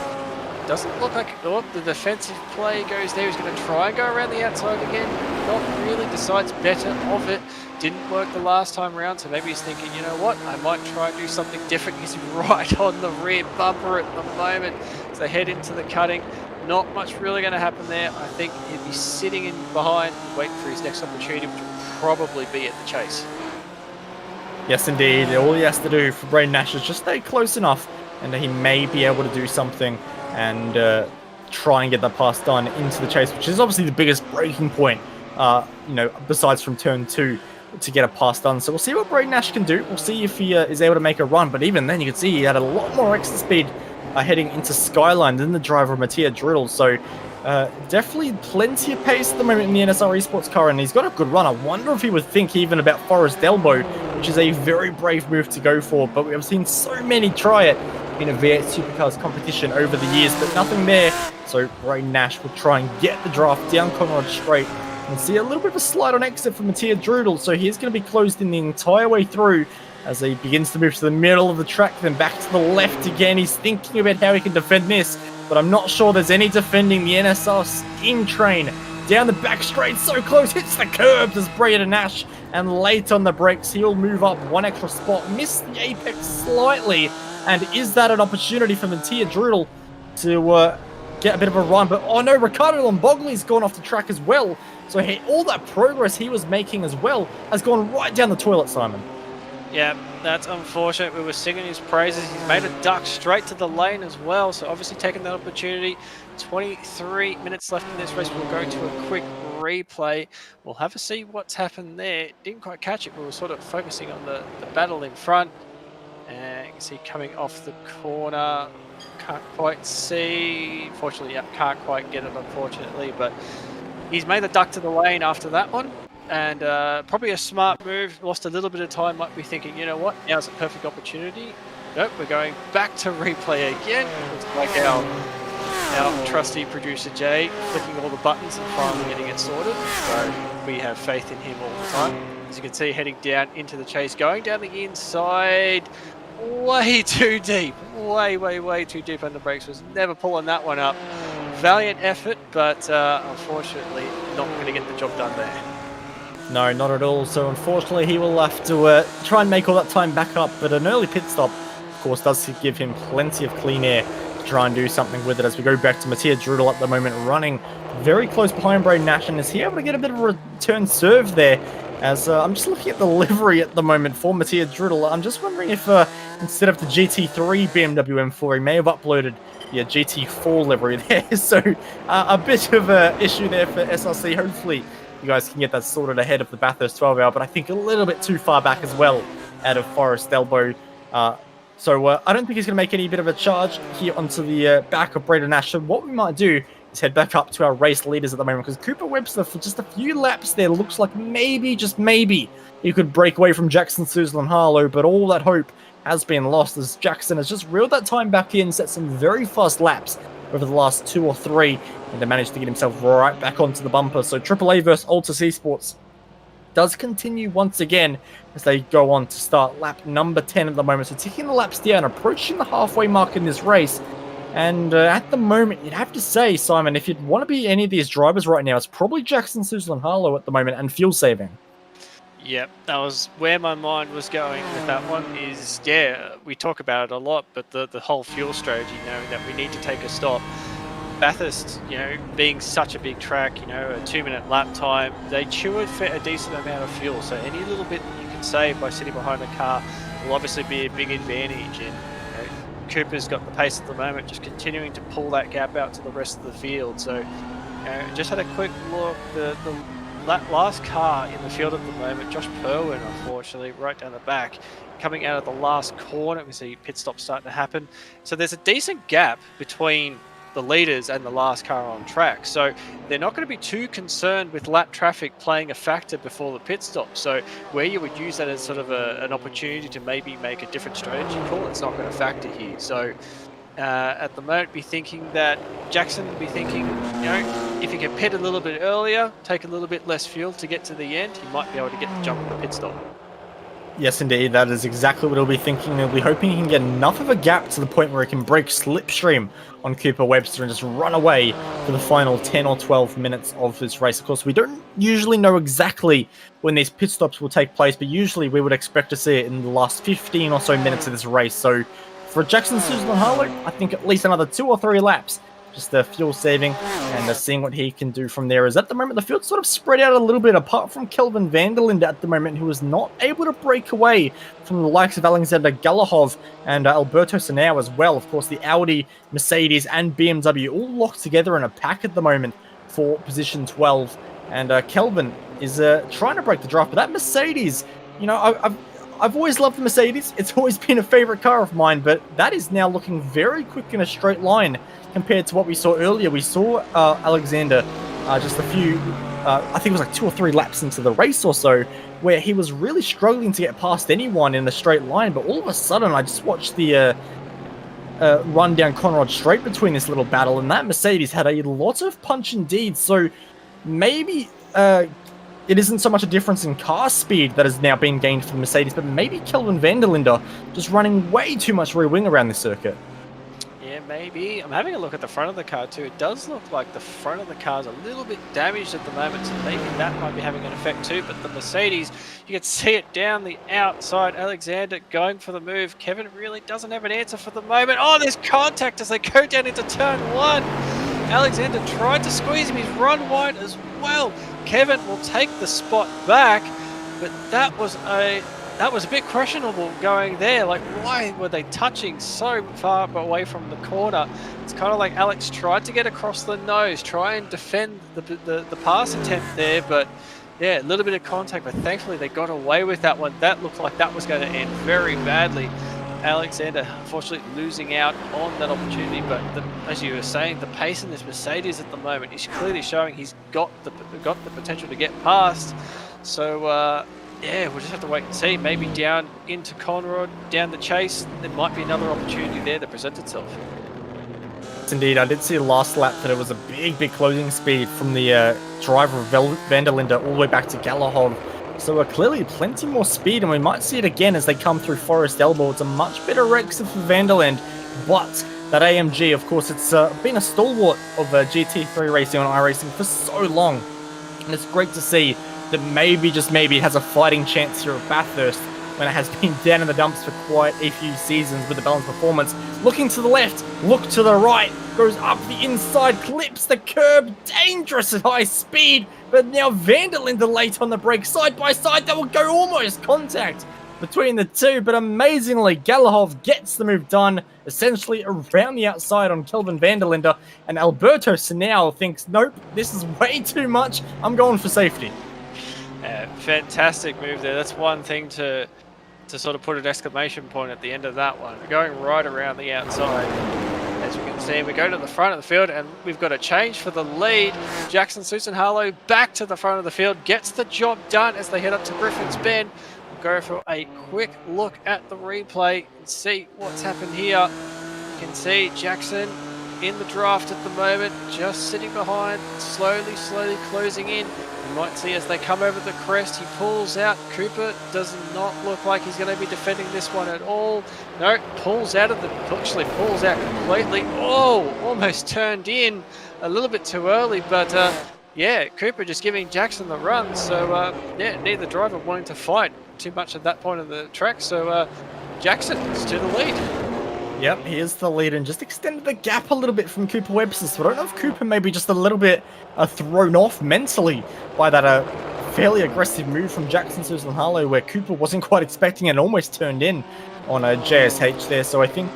Doesn't look like the defensive play goes there. He's going to try and go around the outside again. Not really, decides better of it. Didn't work the last time around, so maybe he's thinking, you know what, I might try and do something different. He's right on the rear bumper at the moment. So head into the cutting. Not much really going to happen there. I think he'd be sitting in behind, waiting for his next opportunity, which will probably be at the chase. Yes, indeed. All he has to do for Braden Nash is just stay close enough, and he may be able to do something and try and get that pass done into the chase, which is obviously the biggest breaking point, besides from turn 2, to get a pass done. So we'll see what Braden Nash can do. We'll see if he is able to make a run, but even then you can see he had a lot more extra speed heading into Skyline than the driver Mattia Drudel. So definitely plenty of pace at the moment in the NSR Esports car, and he's got a good run. I wonder if he would think even about Forest Elbow, which is a very brave move to go for, but we have seen so many try it in a V8 Supercars competition over the years, but nothing there. So Braden Nash will try and get the draft down Conrad Straight, and see a little bit of a slide on exit from Mattia Drudel. So he's going to be closed in the entire way through as he begins to move to the middle of the track, then back to the left again. He's thinking about how he can defend this, but I'm not sure there's any defending the NSR steam train down the back straight, so close, hits the curb as Braden Nash, and late on the brakes, he'll move up one extra spot, missed the apex slightly, and is that an opportunity for Mattia Drudel to get a bit of a run? But oh no, Ricardo Lombogli's gone off the track as well, so all that progress he was making as well has gone right down the toilet, Simon. Yeah, that's unfortunate. We were singing his praises. He's made a duck straight to the lane as well, so obviously taking that opportunity. 23 minutes left in this race. We'll go to a quick replay. We'll have a see what's happened there. Didn't quite catch it. We were sort of focusing on the battle in front. And you can see coming off the corner. Can't quite see. Fortunately, yeah, can't quite get it, unfortunately. But he's made the duck to the lane after that one. And probably a smart move. Lost a little bit of time. Might be thinking, you know what? Now's a perfect opportunity. Nope, we're going back to replay again. Looks like our trusty producer Jay clicking all the buttons and finally getting it sorted. So we have faith in him all the time. As you can see, heading down into the chase, going down the inside, way too deep, way too deep on the brakes. Was never pulling that one up. Valiant effort, but unfortunately not going to get the job done there. No, not at all. So unfortunately, he will have to try and make all that time back up. But an early pit stop, of course, does give him plenty of clean air to try and do something with it. As we go back to Mattia Drudel at the moment, running very close behind Braden Nash. And is he able to get a bit of a return serve there? As I'm just looking at the livery at the moment for Mattia Drudel. I'm just wondering if instead of the GT3 BMW M4, he may have uploaded the GT4 livery there. So a bit of an issue there for SRC. Hopefully you guys can get that sorted ahead of the Bathurst 12 hour, but I think a little bit too far back as well out of Forest Elbow. So I don't think he's going to make any bit of a charge here onto the back of Braden Nash. So what we might do is head back up to our race leaders at the moment, because Cooper Webster, for just a few laps there, looks like maybe, just maybe, he could break away from Jackson Suzlin Harlow, but all that hope has been lost as Jackson has just reeled that time back in, set some very fast laps over the last 2 or 3, and they managed to get himself right back onto the bumper. So AAA versus Altus Esports does continue once again as they go on to start lap number 10 at the moment. So ticking the laps down, approaching the halfway mark in this race. And at the moment, you'd have to say, Simon, if you'd want to be any of these drivers right now, it's probably Jackson Suzlin Harlow at the moment and fuel saving. Yep, that was where my mind was going with that one. Is, yeah, we talk about it a lot, but the whole fuel strategy, knowing that we need to take a stop. Bathurst, you know, being such a big track, you know, a 2-minute lap time, they chew a decent amount of fuel. So any little bit that you can save by sitting behind a car will obviously be a big advantage. And Cooper's got the pace at the moment, just continuing to pull that gap out to the rest of the field. So, just had a quick look. The last car in the field at the moment, Josh Perwin, unfortunately, right down the back, coming out of the last corner. We see pit stop starting to happen. So there's a decent gap between the leaders and the last car on track. So they're not going to be too concerned with lap traffic playing a factor before the pit stop. So where you would use that as sort of an opportunity to maybe make a different strategy call, it's not going to factor here. So at the moment, be thinking that Jackson would be thinking, you know, if he can pit a little bit earlier, take a little bit less fuel to get to the end, he might be able to get the jump on the pit stop. Yes, indeed. That is exactly what he'll be thinking. He'll be hoping he can get enough of a gap to the point where he can break slipstream on Cooper Webster and just run away for the final 10 or 12 minutes of this race. Of course, we don't usually know exactly when these pit stops will take place, but usually we would expect to see it in the last 15 or so minutes of this race. So for Jackson Suzlin Harlow, I think at least another 2 or 3 laps, just the fuel saving and seeing what he can do from there. As at the moment, the field's sort of spread out a little bit, apart from Kelvin Vanderlinde at the moment, who is not able to break away from the likes of Alexander Galahov and Alberto Senao as well. Of course, the Audi, Mercedes, and BMW all locked together in a pack at the moment for position 12. And Kelvin is trying to break the draft, but that Mercedes, you know, I've always loved the Mercedes. It's always been a favorite car of mine, but that is now looking very quick in a straight line compared to what we saw earlier. We saw Alexander just a few, I think it was like 2 or 3 laps into the race or so, where he was really struggling to get past anyone in a straight line, but all of a sudden I just watched the run down Conrad Straight between this little battle, and that Mercedes had a lot of punch indeed. So maybe it isn't so much a difference in car speed that has now been gained for the Mercedes, but maybe Kelvin Vanderlinde just running way too much rear wing around this circuit. Yeah, maybe. I'm having a look at the front of the car too. It does look like the front of the car is a little bit damaged at the moment, so maybe that might be having an effect too. But the Mercedes, you can see it down the outside. Alexander going for the move. Kevin really doesn't have an answer for the moment. Oh, there's contact as they go down into turn 1. Alexander tried to squeeze him. He's run wide as well. Kevin will take the spot back, but that was a bit questionable going there. Like, why were they touching so far away from the corner? It's kind of like Alex tried to get across the nose, try and defend the pass attempt there, but yeah, a little bit of contact, but thankfully they got away with that one. That looked like that was going to end very badly. Alexander, unfortunately, losing out on that opportunity, but as you were saying, the pace in this Mercedes at the moment is clearly showing he's got the potential to get past. So, yeah, we'll just have to wait and see. Maybe down into Conrad, down the chase, there might be another opportunity there that presents itself. Indeed, I did see last lap that it was a big closing speed from the driver of Vanderlinde all the way back to Galahov. So clearly plenty more speed, and we might see it again as they come through Forest Elbow. It's a much better exit for Vanderlinde, but that AMG, of course, it's been a stalwart of GT3 racing on iRacing for so long, and it's great to see that maybe, just maybe, it has a fighting chance here at Bathurst when it has been down in the dumps for quite a few seasons with a balanced performance. Looking to the left, look to the right, goes up the inside, clips the curb, dangerous at high speed, but now Vanderlinde late on the brake, side by side, that will go almost contact between the two, but amazingly, Galahov gets the move done, essentially around the outside on Kelvin Vanderlinde, and Alberto Sinal thinks, nope, this is way too much, I'm going for safety. Fantastic move there. That's one thing to sort of put an exclamation point at the end of that one. We're going right around the outside. As you can see, we go to the front of the field, and we've got a change for the lead. Jackson Susan-Harlow back to the front of the field, gets the job done as they head up to Griffin's Bend. We'll go for a quick look at the replay and see what's happened here. You can see Jackson in the draft at the moment, just sitting behind, slowly closing in. You might see as they come over the crest, he pulls out. Cooper does not look like he's going to be defending this one at all. No, pulls out completely. Oh, almost turned in a little bit too early, but yeah, Cooper just giving Jackson the run. So yeah, neither driver wanting to fight too much at that point of the track. So Jackson is to the lead. Yep, he is the lead and just extended the gap a little bit from Cooper Webster. So I don't know if Cooper may be just a little bit thrown off mentally by that fairly aggressive move from Jackson Susan-Harlow, where Cooper wasn't quite expecting it and almost turned in on JSH there. So I think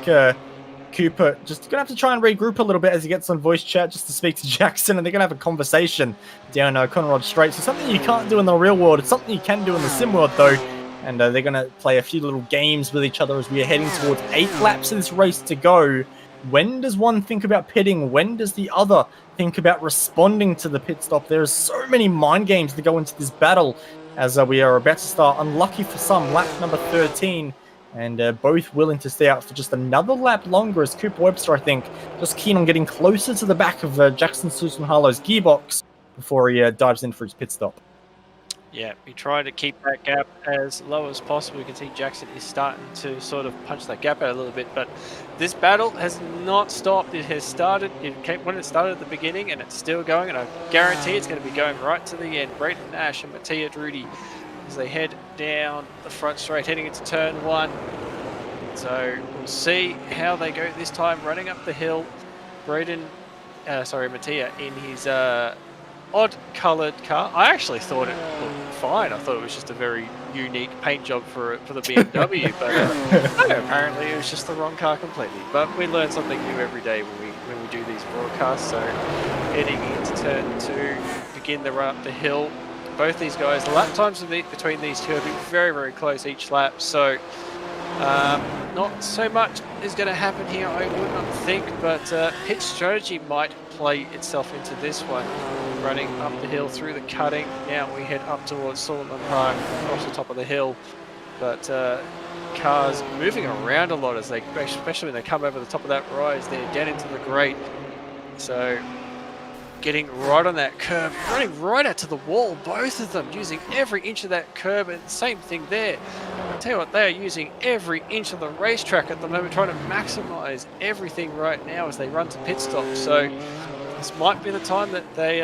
Cooper just going to have to try and regroup a little bit as he gets on voice chat just to speak to Jackson, and they're going to have a conversation down Conrad Straight. So something you can't do in the real world. It's something you can do in the sim world, though. And they're going to play a few little games with each other as we are heading towards 8 laps of this race to go. When does one think about pitting? When does the other think about responding to the pit stop? There are so many mind games to go into this battle as we are about to start, unlucky for some, lap number 13. And both willing to stay out for just another lap longer as Cooper Webster, I think, just keen on getting closer to the back of Jackson Susan-Harlow's gearbox before he dives in for his pit stop. Yeah, we try to keep that gap as low as possible. You can see Jackson is starting to sort of punch that gap out a little bit, but this battle has not stopped. It has started, when it started at the beginning, and it's still going, and I guarantee it's going to be going right to the end. Brayton Nash and Mattia Drudy as they head down the front straight, heading into turn 1. So we'll see how they go this time, running up the hill. Mattia in his odd coloured car. I actually thought it looked fine. I thought it was just a very unique paint job for the BMW, but no, apparently it was just the wrong car completely. But we learn something new every day when we do these broadcasts. So heading into turn 2, begin the run up the hill. Both these guys, the lap times between these two have been very close each lap. So not so much is going to happen here, I would not think, but pit strategy might play itself into this one. Running up the hill through the cutting. Now we head up towards Solomon Park, across the top of the hill. But cars moving around a lot as they, especially when they come over the top of that rise there, down into the grate. So getting right on that curb, running right out to the wall, both of them using every inch of that curb, and same thing there. tell you what, they are using every inch of the racetrack at the moment, trying to maximise everything right now as they run to pit stop. So this might be the time that they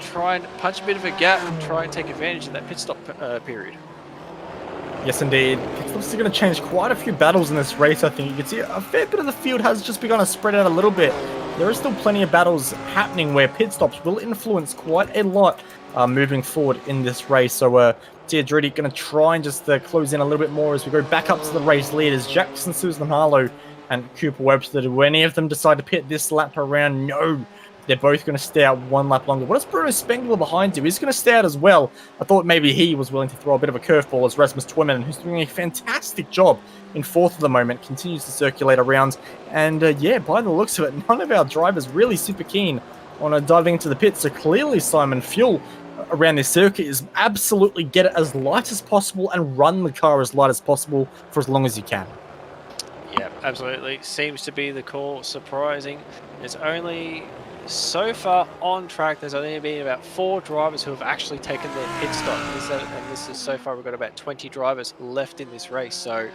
try and punch a bit of a gap and try and take advantage of that pit stop period. Yes, indeed. Pit stops are going to change quite a few battles in this race, I think. You can see a fair bit of the field has just begun to spread out a little bit. There are still plenty of battles happening where pit stops will influence quite a lot moving forward in this race. So, Teodridi going to try and just close in a little bit more as we go back up to the race leaders. Jackson, Susan Harlow, and Cooper Webster. Do any of them decide to pit this lap around? No. They're both going to stay out one lap longer. What is Bruno Spengler behind you? He's going to stay out as well. I thought maybe he was willing to throw a bit of a curveball as Rasmus Twyman, who's doing a fantastic job in fourth at the moment, continues to circulate around. And yeah, by the looks of it, none of our drivers really super keen on diving into the pits. So clearly, Simon, fuel around this circuit is absolutely get it as light as possible and run the car as light as possible for as long as you can. Yeah, absolutely. Seems to be the call. Surprising. There's only... So far on track, there's only been about 4 drivers who have actually taken their pit stop. And this is so far, we've got about 20 drivers left in this race. So,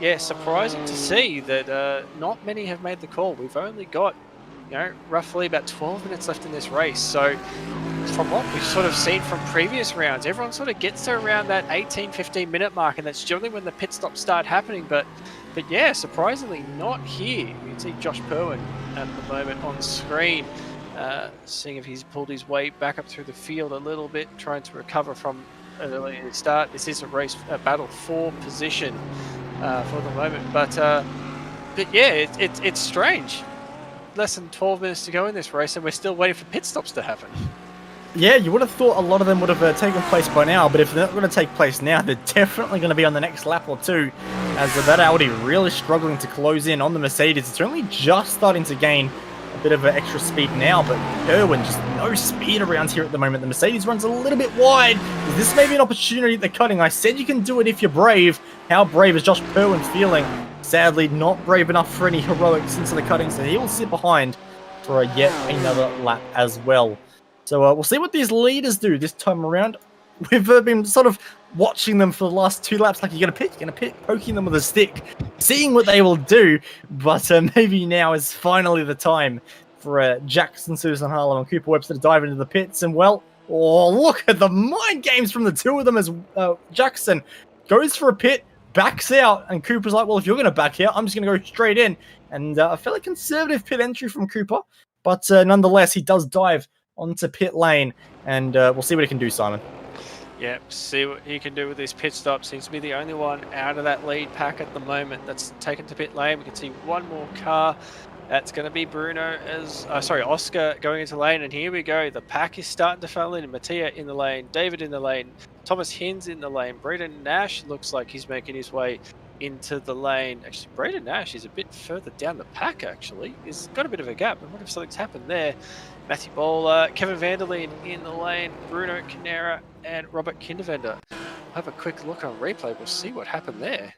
yeah, surprising to see that not many have made the call. We've only got, roughly about 12 minutes left in this race. So, from what we've sort of seen from previous rounds, everyone sort of gets to around that 18-15 minute mark, and that's generally when the pit stops start happening. But yeah, surprisingly not here. You can see Josh Perwin at the moment on screen, seeing if he's pulled his way back up through the field a little bit, trying to recover from an early start. This is a battle for position for the moment, but yeah, it's strange. Less than 12 minutes to go in this race, and we're still waiting for pit stops to happen. Yeah, you would have thought a lot of them would have taken place by now, but if they're not going to take place now, they're definitely going to be on the next lap or two, as that Audi really struggling to close in on the Mercedes. It's only just starting to gain a bit of extra speed now, but Irwin, just no speed around here at the moment. The Mercedes runs a little bit wide. This may be an opportunity at the cutting. I said you can do it if you're brave. How brave is Josh Perwin feeling? Sadly, not brave enough for any heroics into the cutting, so he will sit behind for yet another lap as well. So we'll see what these leaders do this time around. We've been sort of watching them for the last 2 laps, like you're going to pit, poking them with a stick, seeing what they will do. But maybe now is finally the time for Jackson, Susan Harlow, and Cooper Webster to dive into the pits. And well, oh, look at the mind games from the 2 of them as Jackson goes for a pit, backs out, and Cooper's like, well, if you're going to back out, I'm just going to go straight in. And a fairly conservative pit entry from Cooper, but nonetheless, he does dive onto pit lane, and we'll see what he can do, Simon. Yeah, see what he can do with this pit stop. Seems to be the only one out of that lead pack at the moment that's taken to pit lane. We can see one more car. That's going to be Bruno Oscar going into lane, and here we go. The pack is starting to funnel in. Mattia in the lane, David in the lane, Thomas Hinz in the lane. Braden Nash looks like he's making his way into the lane. Actually, Braden Nash is a bit further down the pack, actually. He's got a bit of a gap. I wonder if something's happened there. Matthew Bowler, Kevin Vanderleen in the lane, Bruno Canera, and Robert Kindervender. We'll have a quick look on replay. We'll see what happened there.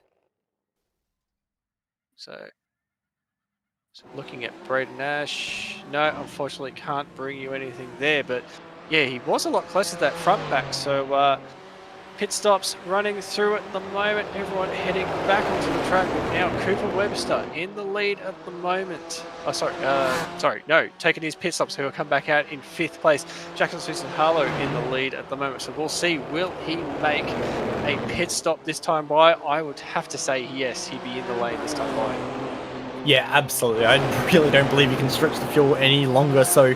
So looking at Braden Nash, no, unfortunately can't bring you anything there. But yeah, he was a lot closer to that front back. So pit stops running through at the moment. Everyone heading back onto the track. Now Cooper Webster in the lead at the moment. Oh, taking his pit stops, who will come back out in 5th place. Jackson Susan Harlow in the lead at the moment. So we'll see, will he make a pit stop this time by? I would have to say yes, he'd be in the lane this time by. Yeah, absolutely. I really don't believe you can stretch the fuel any longer. So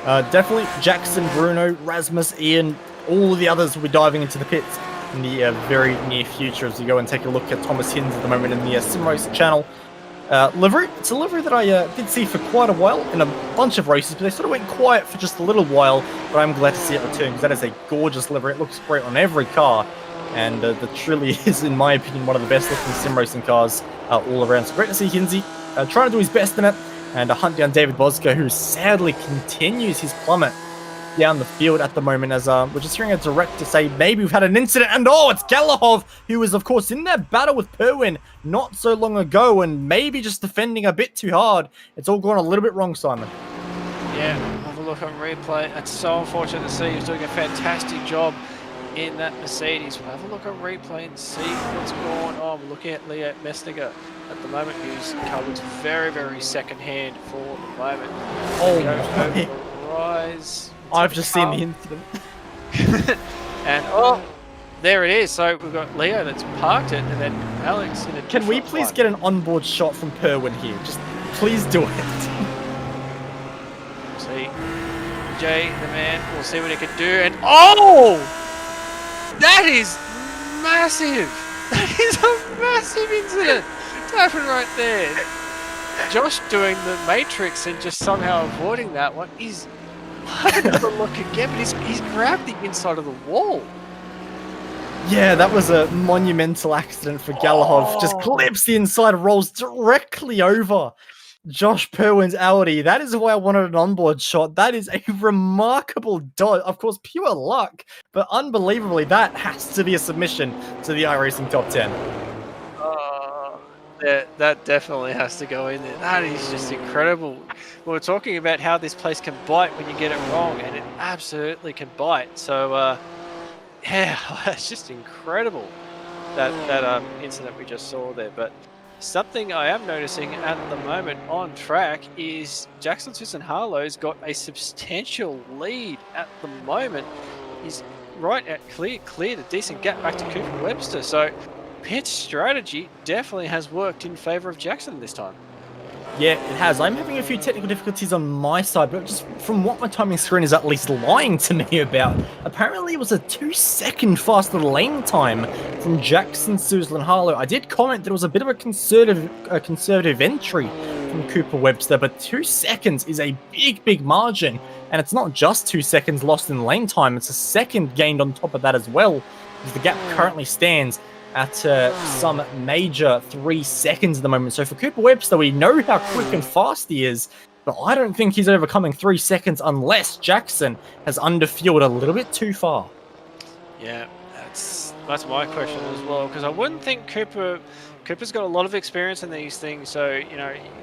definitely Jackson, Bruno, Rasmus, Ian, all of the others will be diving into the pits in the very near future as you go and take a look at Thomas Hinz at the moment in the SimRacing channel livery. It's a livery that I did see for quite a while in a bunch of races, but they sort of went quiet for just a little while. But I'm glad to see it return, because that is a gorgeous livery. It looks great on every car, and that truly is, in my opinion, one of the best looking sim racing cars all around. So great to see Hinzy trying to do his best in it, and hunt down David Bosco, who sadly continues his plummet down the field at the moment, as we're just hearing a director say maybe we've had an incident, and oh, it's Galahov, who was of course in that battle with Perwin not so long ago, and maybe just defending a bit too hard. It's all gone a little bit wrong, Simon. Yeah, have a look on replay. It's so unfortunate to see. He was doing a fantastic job in that Mercedes. We'll have a look at replay and see what's going on. We're looking at Leo Mestiger at the moment, whose car looks very, very second-hand for the moment. Oh Go my. over rise. I've just seen the incident. And oh, there it is. So we've got Leo that's parked it, and then Alex in a Can we different please one. get an onboard shot from Perwin here? Just please do it. See, Jay, the man, we'll see what he can do. And oh, that is massive. That is a massive incident. It's happened right there. Josh doing the Matrix and just somehow avoiding that one. He's had another look again, but he's grabbed the inside of the wall. Yeah, that was a monumental accident for Galahov. Just clips the inside, rolls directly over Josh Perwin's Audi. That is why I wanted an onboard shot. That is a remarkable dodge. Of course, pure luck, but unbelievably, that has to be a submission to the iRacing top 10. That definitely has to go in there. That is just incredible. We were talking about how this place can bite when you get it wrong, and it absolutely can bite. So, yeah, it's just incredible, that incident we just saw there. But something I am noticing at the moment on track is Jackson Susan Harlow's got a substantial lead at the moment. He's right at cleared a decent gap back to Cooper Webster. So pit strategy definitely has worked in favor of Jackson this time. Yeah, it has. I'm having a few technical difficulties on my side, but just from what my timing screen is at least lying to me about, apparently it was a 2-second faster lane time from Jackson Susan Harlow. I did comment that it was a bit of a conservative entry from Cooper Webster, but 2 seconds is a big margin, and it's not just 2 seconds lost in lane time, it's a second gained on top of that as well, as the gap currently stands at some major 3 seconds at the moment. So for Cooper Webster, we know how quick and fast he is, but I don't think he's overcoming 3 seconds unless Jackson has underfueled a little bit too far. Yeah, that's my question as well, because I wouldn't think Cooper's got a lot of experience in these things, so he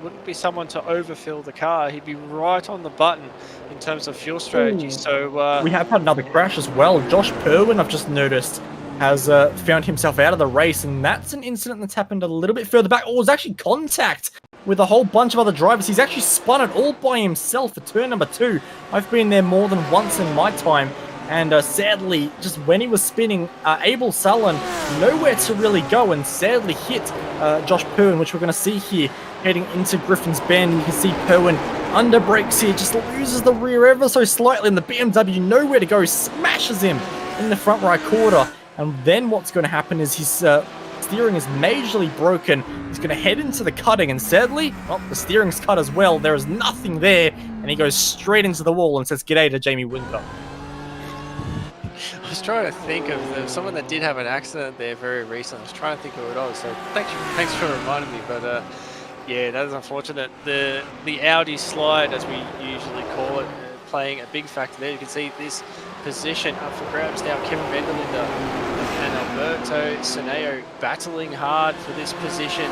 wouldn't be someone to overfill the car. He'd be right on the button in terms of fuel strategy. Ooh. So We have had another crash as well. Josh Perwin, I've just noticed, has found himself out of the race, and that's an incident that's happened a little bit further back. Oh, it was actually contact with a whole bunch of other drivers. He's actually spun it all by himself for turn number 2. I've been there more than once in my time, and sadly, just when he was spinning, Abel Sullen nowhere to really go, and sadly hit Josh Perwin, which we're going to see here heading into Griffin's Bend. You can see Perwin under brakes here, just loses the rear ever so slightly, and the BMW nowhere to go, smashes him in the front right quarter. And then what's going to happen is his steering is majorly broken. He's going to head into the cutting, and sadly, well, the steering's cut as well. There is nothing there, and he goes straight into the wall and says g'day to Jamie Winter. I was trying to think of someone that did have an accident there very recently. I was trying to think of who it was, so thanks for reminding me. But yeah, that is unfortunate. The Audi slide, as we usually call it, playing a big factor there. You can see this position up for grabs now. Kevin Vanderlinde and Alberto Seneo battling hard for this position.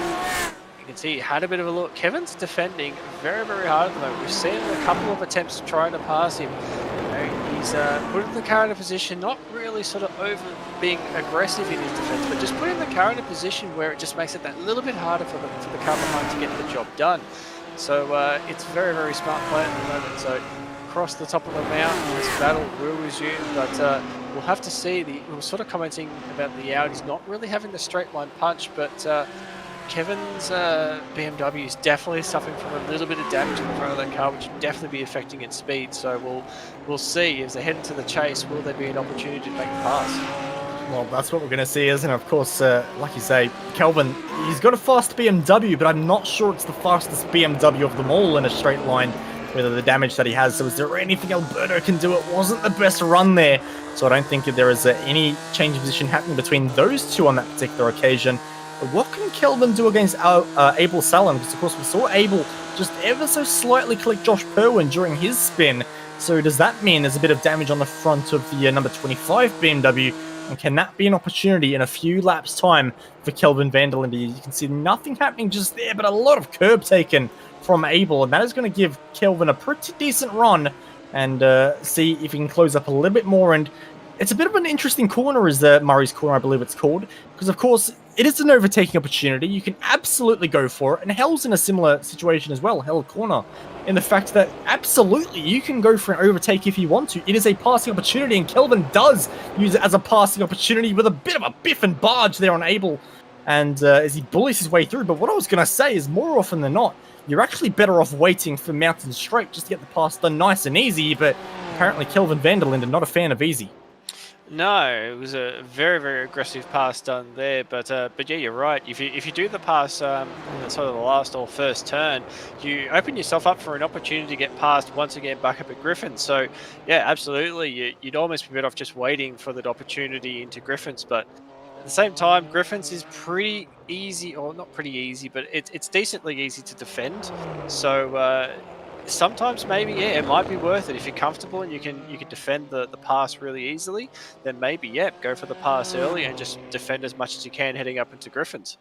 You can see he had a bit of a look. Kevin's defending very hard at the moment. We've seen a couple of attempts trying to pass him. He's putting the car in a position, not really sort of over being aggressive in his defense, but just putting the car in a position where it just makes it that little bit harder for the car behind to get the job done. So it's very smart play at the moment. So across the top of the mountain, this battle will resume, but we'll have to see. We were sort of commenting about the Audis not really having the straight line punch, but Kevin's BMW is definitely suffering from a little bit of damage in the front of that car, which will definitely be affecting its speed. So we'll see as they head into the chase. Will there be an opportunity to make a pass? Well, that's what we're going to see, isn't it? Of course, like you say, Kelvin, he's got a fast BMW, but I'm not sure it's the fastest BMW of them all in a straight line, whether the damage that he has. So is there anything Alberto can do? It wasn't the best run there. So I don't think that there is any change of position happening between those two on that particular occasion. But what can Kelvin do against Abel Salem? Because, of course, we saw Abel just ever so slightly click Josh Perwin during his spin. So does that mean there's a bit of damage on the front of the number 25 BMW? And can that be an opportunity in a few laps' time for Kelvin Vanderlinde? You can see nothing happening just there, but a lot of curb taken from Abel. And that is going to give Kelvin a pretty decent run and see if he can close up a little bit more. And It's a bit of an interesting corner, is the Murray's Corner, I believe it's called, because of course it is an overtaking opportunity. You can absolutely go for it, and Hell's in a similar situation as well, Hell Corner, in the fact that absolutely you can go for an overtake if you want to. It is a passing opportunity, and Kelvin does use it as a passing opportunity with a bit of a biff and barge there on Abel, and as he bullies his way through. But what I was going to say is, more often than not, you're actually better off waiting for Mountain Straight just to get the pass done nice and easy, but apparently Kelvin van der Linden not a fan of easy. No, it was a very, very aggressive pass done there, but yeah, you're right. If you do the pass in the sort of the last or first turn, you open yourself up for an opportunity to get past once again back up at Griffins. So yeah, absolutely, you'd almost be better off just waiting for that opportunity into Griffins. But at the same time, Griffins is pretty easy, or not pretty easy, but it's decently easy to defend. So sometimes maybe, yeah, it might be worth it if you're comfortable and you can defend the pass really easily. Then maybe, yeah, go for the pass early and just defend as much as you can heading up into Griffins.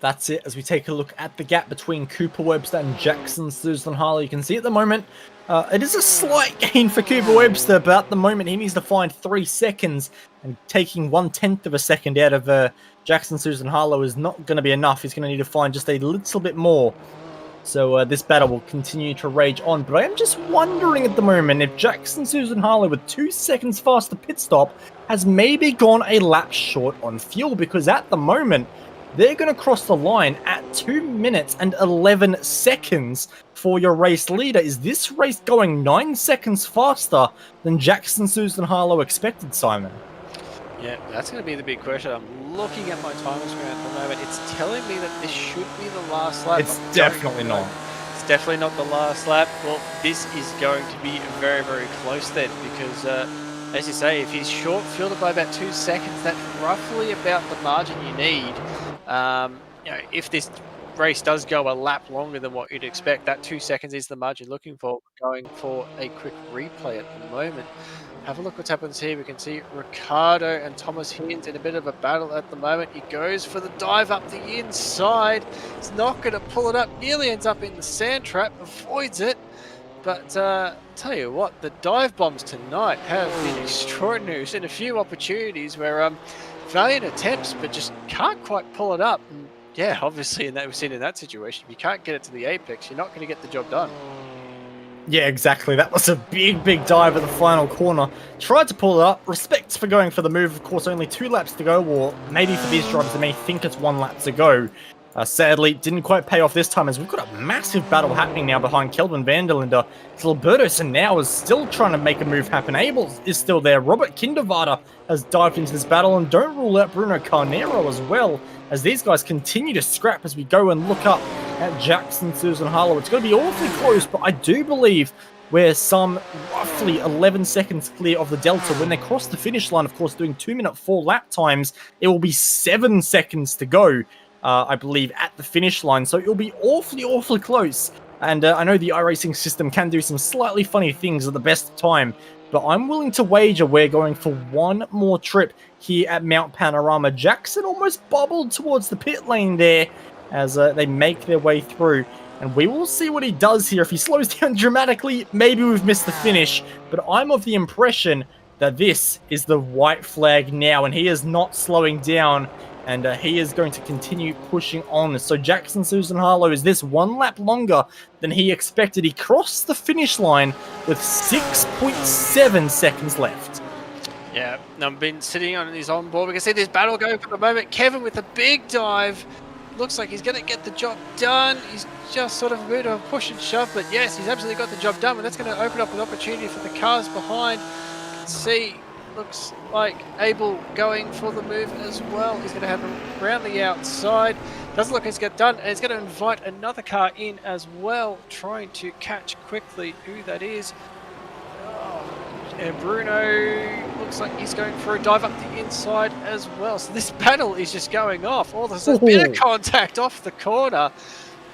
That's it. As we take a look at the gap between Cooper Webster and Jackson Susan Harley, you can see at the moment it is a slight gain for Cooper Webster, but at the moment he needs to find 3 seconds, and taking 1/10 of a second out of Jackson Susan Harlow is not going to be enough. He's going to need to find just a little bit more. So this battle will continue to rage on, but I am just wondering at the moment if Jackson Susan Harlow with 2 seconds faster pit stop has maybe gone a lap short on fuel, because at the moment they're going to cross the line at 2 minutes and 11 seconds for your race leader. Is this race going 9 seconds faster than Jackson Susan Harlow expected, Simon? Yeah, that's going to be the big question. I'm looking at my timer screen at the moment. It's telling me that this should be the last lap. It's definitely not. It's definitely not the last lap. Well, this is going to be very, very close then, because as you say, if he's short fielded by about 2 seconds, that's roughly about the margin you need. You know, if this race does go a lap longer than what you'd expect, that 2 seconds is the margin looking for. Going for a quick replay at the moment. Have a look what's happened here. We can see Ricardo and Thomas Hines in a bit of a battle at the moment. He goes for the dive up the inside. He's not going to pull it up. Nearly ends up in the sand trap. Avoids it. But tell you what, the dive bombs tonight have been extraordinary. We've seen a few opportunities where valiant attempts, but just can't quite pull it up. And yeah, obviously, and that we've seen in that situation, if you can't get it to the apex, you're not going to get the job done. Yeah, exactly. That was a big, big dive at the final corner. Tried to pull it up. Respect for going for the move. Of course, only 2 laps to go, or maybe for these drivers, they may think it's 1 lap to go. Sadly, didn't quite pay off this time, as we've got a massive battle happening now behind Kelvin van der Linden. Alberto now is still trying to make a move happen. Abel is still there. Robert Kindervater has dived into this battle, and don't rule out Bruno Carnero as well, as these guys continue to scrap as we go and look up at Jackson Susan Harlow. It's going to be awfully close, but I do believe we're some roughly 11 seconds clear of the delta. When they cross the finish line, of course, doing 2-minute 4 lap times, it will be 7 seconds to go. I believe, at the finish line. So it'll be awfully close. And I know the iRacing system can do some slightly funny things at the best of time, but I'm willing to wager we're going for 1 more trip here at Mount Panorama. Jackson almost bobbled towards the pit lane there as they make their way through. And we will see what he does here. If he slows down dramatically, maybe we've missed the finish. But I'm of the impression that this is the white flag now, and he is not slowing down. And he is going to continue pushing on. So Jackson Susan Harlow, is this 1 lap longer than he expected? He crossed the finish line with 6.7 seconds left. Yeah, I've been sitting on his onboard. We can see this battle going for the moment. Kevin with a big dive. Looks like he's going to get the job done. He's just sort of a bit of a push and shove. But yes, he's absolutely got the job done. And that's going to open up an opportunity for the cars behind. Let's see. Looks like Abel going for the move as well. He's going to have him around the outside. Doesn't look like he's got done, and he's going to invite another car in as well, trying to catch quickly who that is. And Bruno looks like he's going for a dive up the inside as well. So this battle is just going off. All of a sudden, bit of contact off the corner.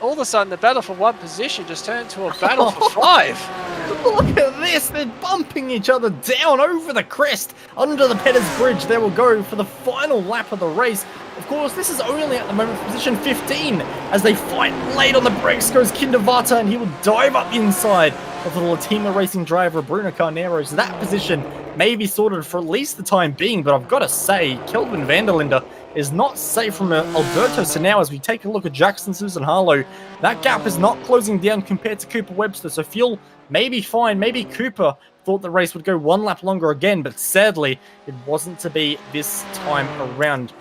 All of a sudden, the battle for 1 position just turned to a battle for 5. Look at this. They're bumping each other down over the crest. Under the Peters Bridge, they will go for the final lap of the race. Of course, this is only at the moment position 15. As they fight late on the brakes goes Kindervater, and he will dive up inside of the Latina Racing driver Bruno Carnero. So that position may be sorted for at least the time being, but I've got to say, Kelvin van der Linde is not safe from Alberto. So now as we take a look at Jackson Susan Harlow, that gap is not closing down compared to Cooper Webster. So Fuel may be fine. Maybe Cooper thought the race would go one lap longer again, but sadly, it wasn't to be this time around.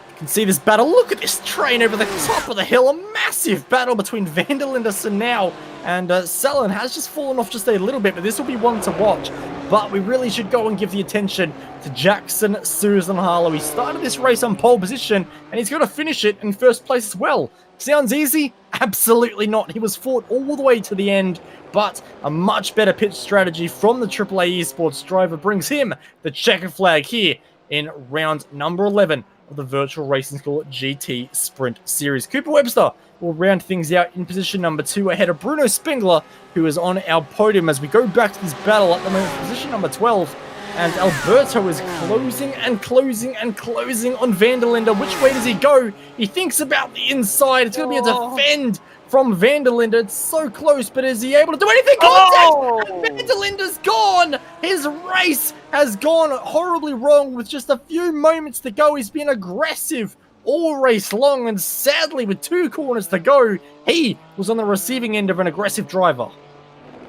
You can see this battle. Look at this train over the top of the hill. A massive battle between van der Linde, Sanau, and Selen has just fallen off just a little bit, but this will be one to watch. But we really should go and give the attention to Jackson Susan Harlow. He started this race on pole position, and he's going to finish it in first place as well. Sounds easy? Absolutely not. He was fought all the way to the end, but a much better pit strategy from the AAA Esports driver brings him the checkered flag here in round number 11 of the Virtual Racing School GT Sprint Series. Cooper Webster will round things out in position number 2 ahead of Bruno Spengler, who is on our podium as we go back to this battle at the moment, position number 12. And Alberto is closing and closing and closing on van der Linde. Which way does he go? He thinks about the inside. It's going to be a defend from van der Linde. It's so close, but is he able to do anything? Contact! And van der Linde's gone! His race has gone horribly wrong with just a few moments to go. He's been aggressive all race long, and sadly, with 2 corners to go, he was on the receiving end of an aggressive driver.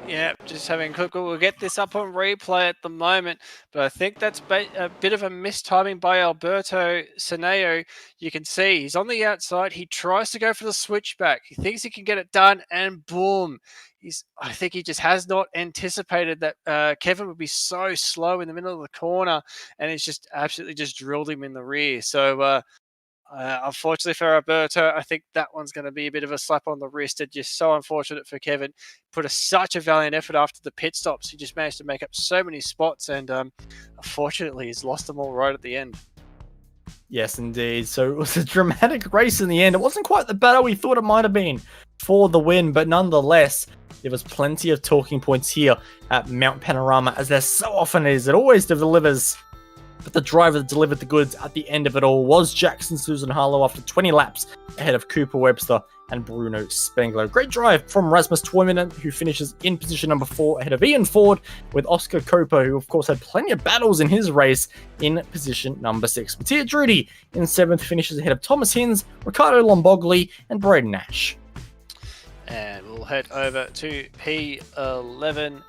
Yeah, just having a quick look. We'll get this up on replay at the moment, but I think that's a bit of a mistiming by Alberto Saneo. You can see he's on the outside. He tries to go for the switchback. He thinks he can get it done, and boom. I think he just has not anticipated that Kevin would be so slow in the middle of the corner, and he's just absolutely just drilled him in the rear. So, unfortunately for Alberto, I think that one's going to be a bit of a slap on the wrist. And just so unfortunate for Kevin. Put such a valiant effort after the pit stops. He just managed to make up so many spots, and unfortunately, he's lost them all right at the end. Yes, indeed. So it was a dramatic race in the end. It wasn't quite the battle we thought it might have been for the win, but nonetheless, there was plenty of talking points here at Mount Panorama, as there so often is. It always delivers. But the driver that delivered the goods at the end of it all was Jackson Susan Harlow after 20 laps ahead of Cooper Webster and Bruno Spengler. Great drive from Rasmus Toiminen, who finishes in position number 4 ahead of Ian Ford, with Oscar Copa, who of course had plenty of battles in his race, in position number 6. Mattia Drudy in 7th finishes ahead of Thomas Hinz, Ricardo Lombogli, and Braden Nash. And we'll head over to P11.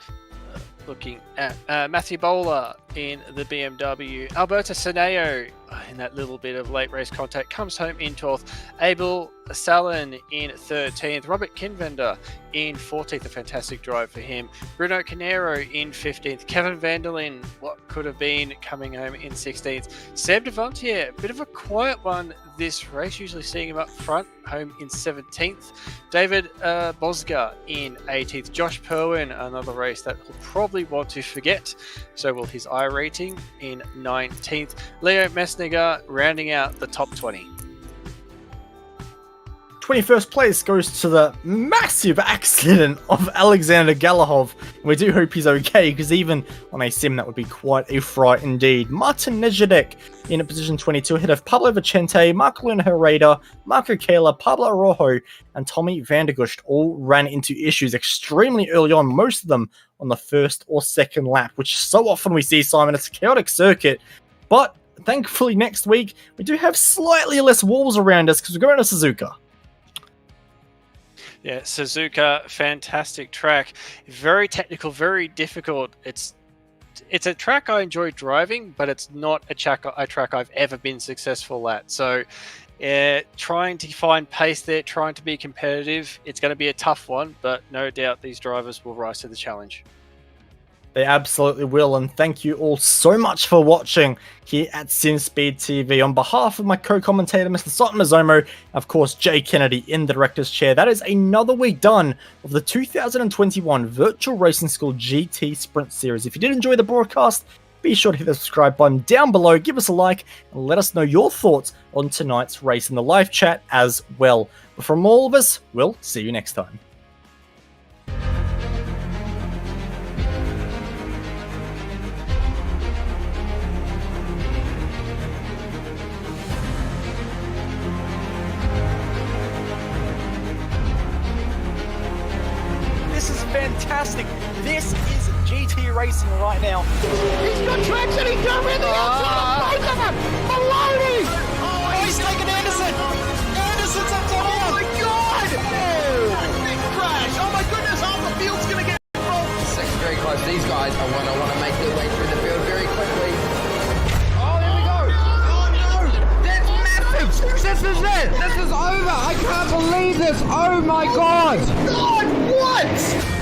Looking at Matthew Bowler in the BMW. Alberto Saneo in that little bit of late race contact comes home in 12th. Abel Salen in 13th. Robert Kinvender in 14th. A fantastic drive for him. Bruno Canero in 15th. Kevin van der Linde, what could have been, coming home in 16th. Sam Devontier, a bit of a quiet one this race, usually seeing him up front, home in 17th. David Bosga in 18th. Josh Perwin, another race that he'll probably want to forget, so will his iRacing, in 19th. Leo Messniger rounding out the top 20. 21st place goes to the massive accident of Alexander Galahov. We do hope he's okay, because even on a sim, that would be quite a fright indeed. Martin Nezhadek in position 22 ahead of Pablo Vicente, Marco Luna Herrera, Marco Kayla, Pablo Rojo, and Tommy Vandergust all ran into issues extremely early on, most of them on the first or second lap, which so often we see, Simon. It's a chaotic circuit, but thankfully next week we do have slightly less walls around us because we're going to Suzuka. Yeah, Suzuka, fantastic track. Very technical, very difficult. It's a track I enjoy driving, but it's not a track I've ever been successful at. So trying to find pace there, trying to be competitive, it's going to be a tough one, but no doubt these drivers will rise to the challenge. They absolutely will, and thank you all so much for watching here at SimSpeed TV. On behalf of my co-commentator, Mr. Sutton Mazomo, of course, Jay Kennedy in the director's chair, that is another week done of the 2021 Virtual Racing School GT Sprint Series. If you did enjoy the broadcast, be sure to hit the subscribe button down below, give us a like, and let us know your thoughts on tonight's race in the live chat as well. But from all of us, we'll see you next time. iRacing right now. He's got traction, he's got rid of the outside of both of them! Maloney! Oh, he's taken Anderson! Anderson's up top! Oh my god! Oh! Big crash! Oh my goodness, half the field's gonna get involved! Six very close. These guys are want to make their way through the field very quickly. Oh, there we go. Oh no! That's massive! This is it! This is over! I can't believe this! Oh my god! God, what?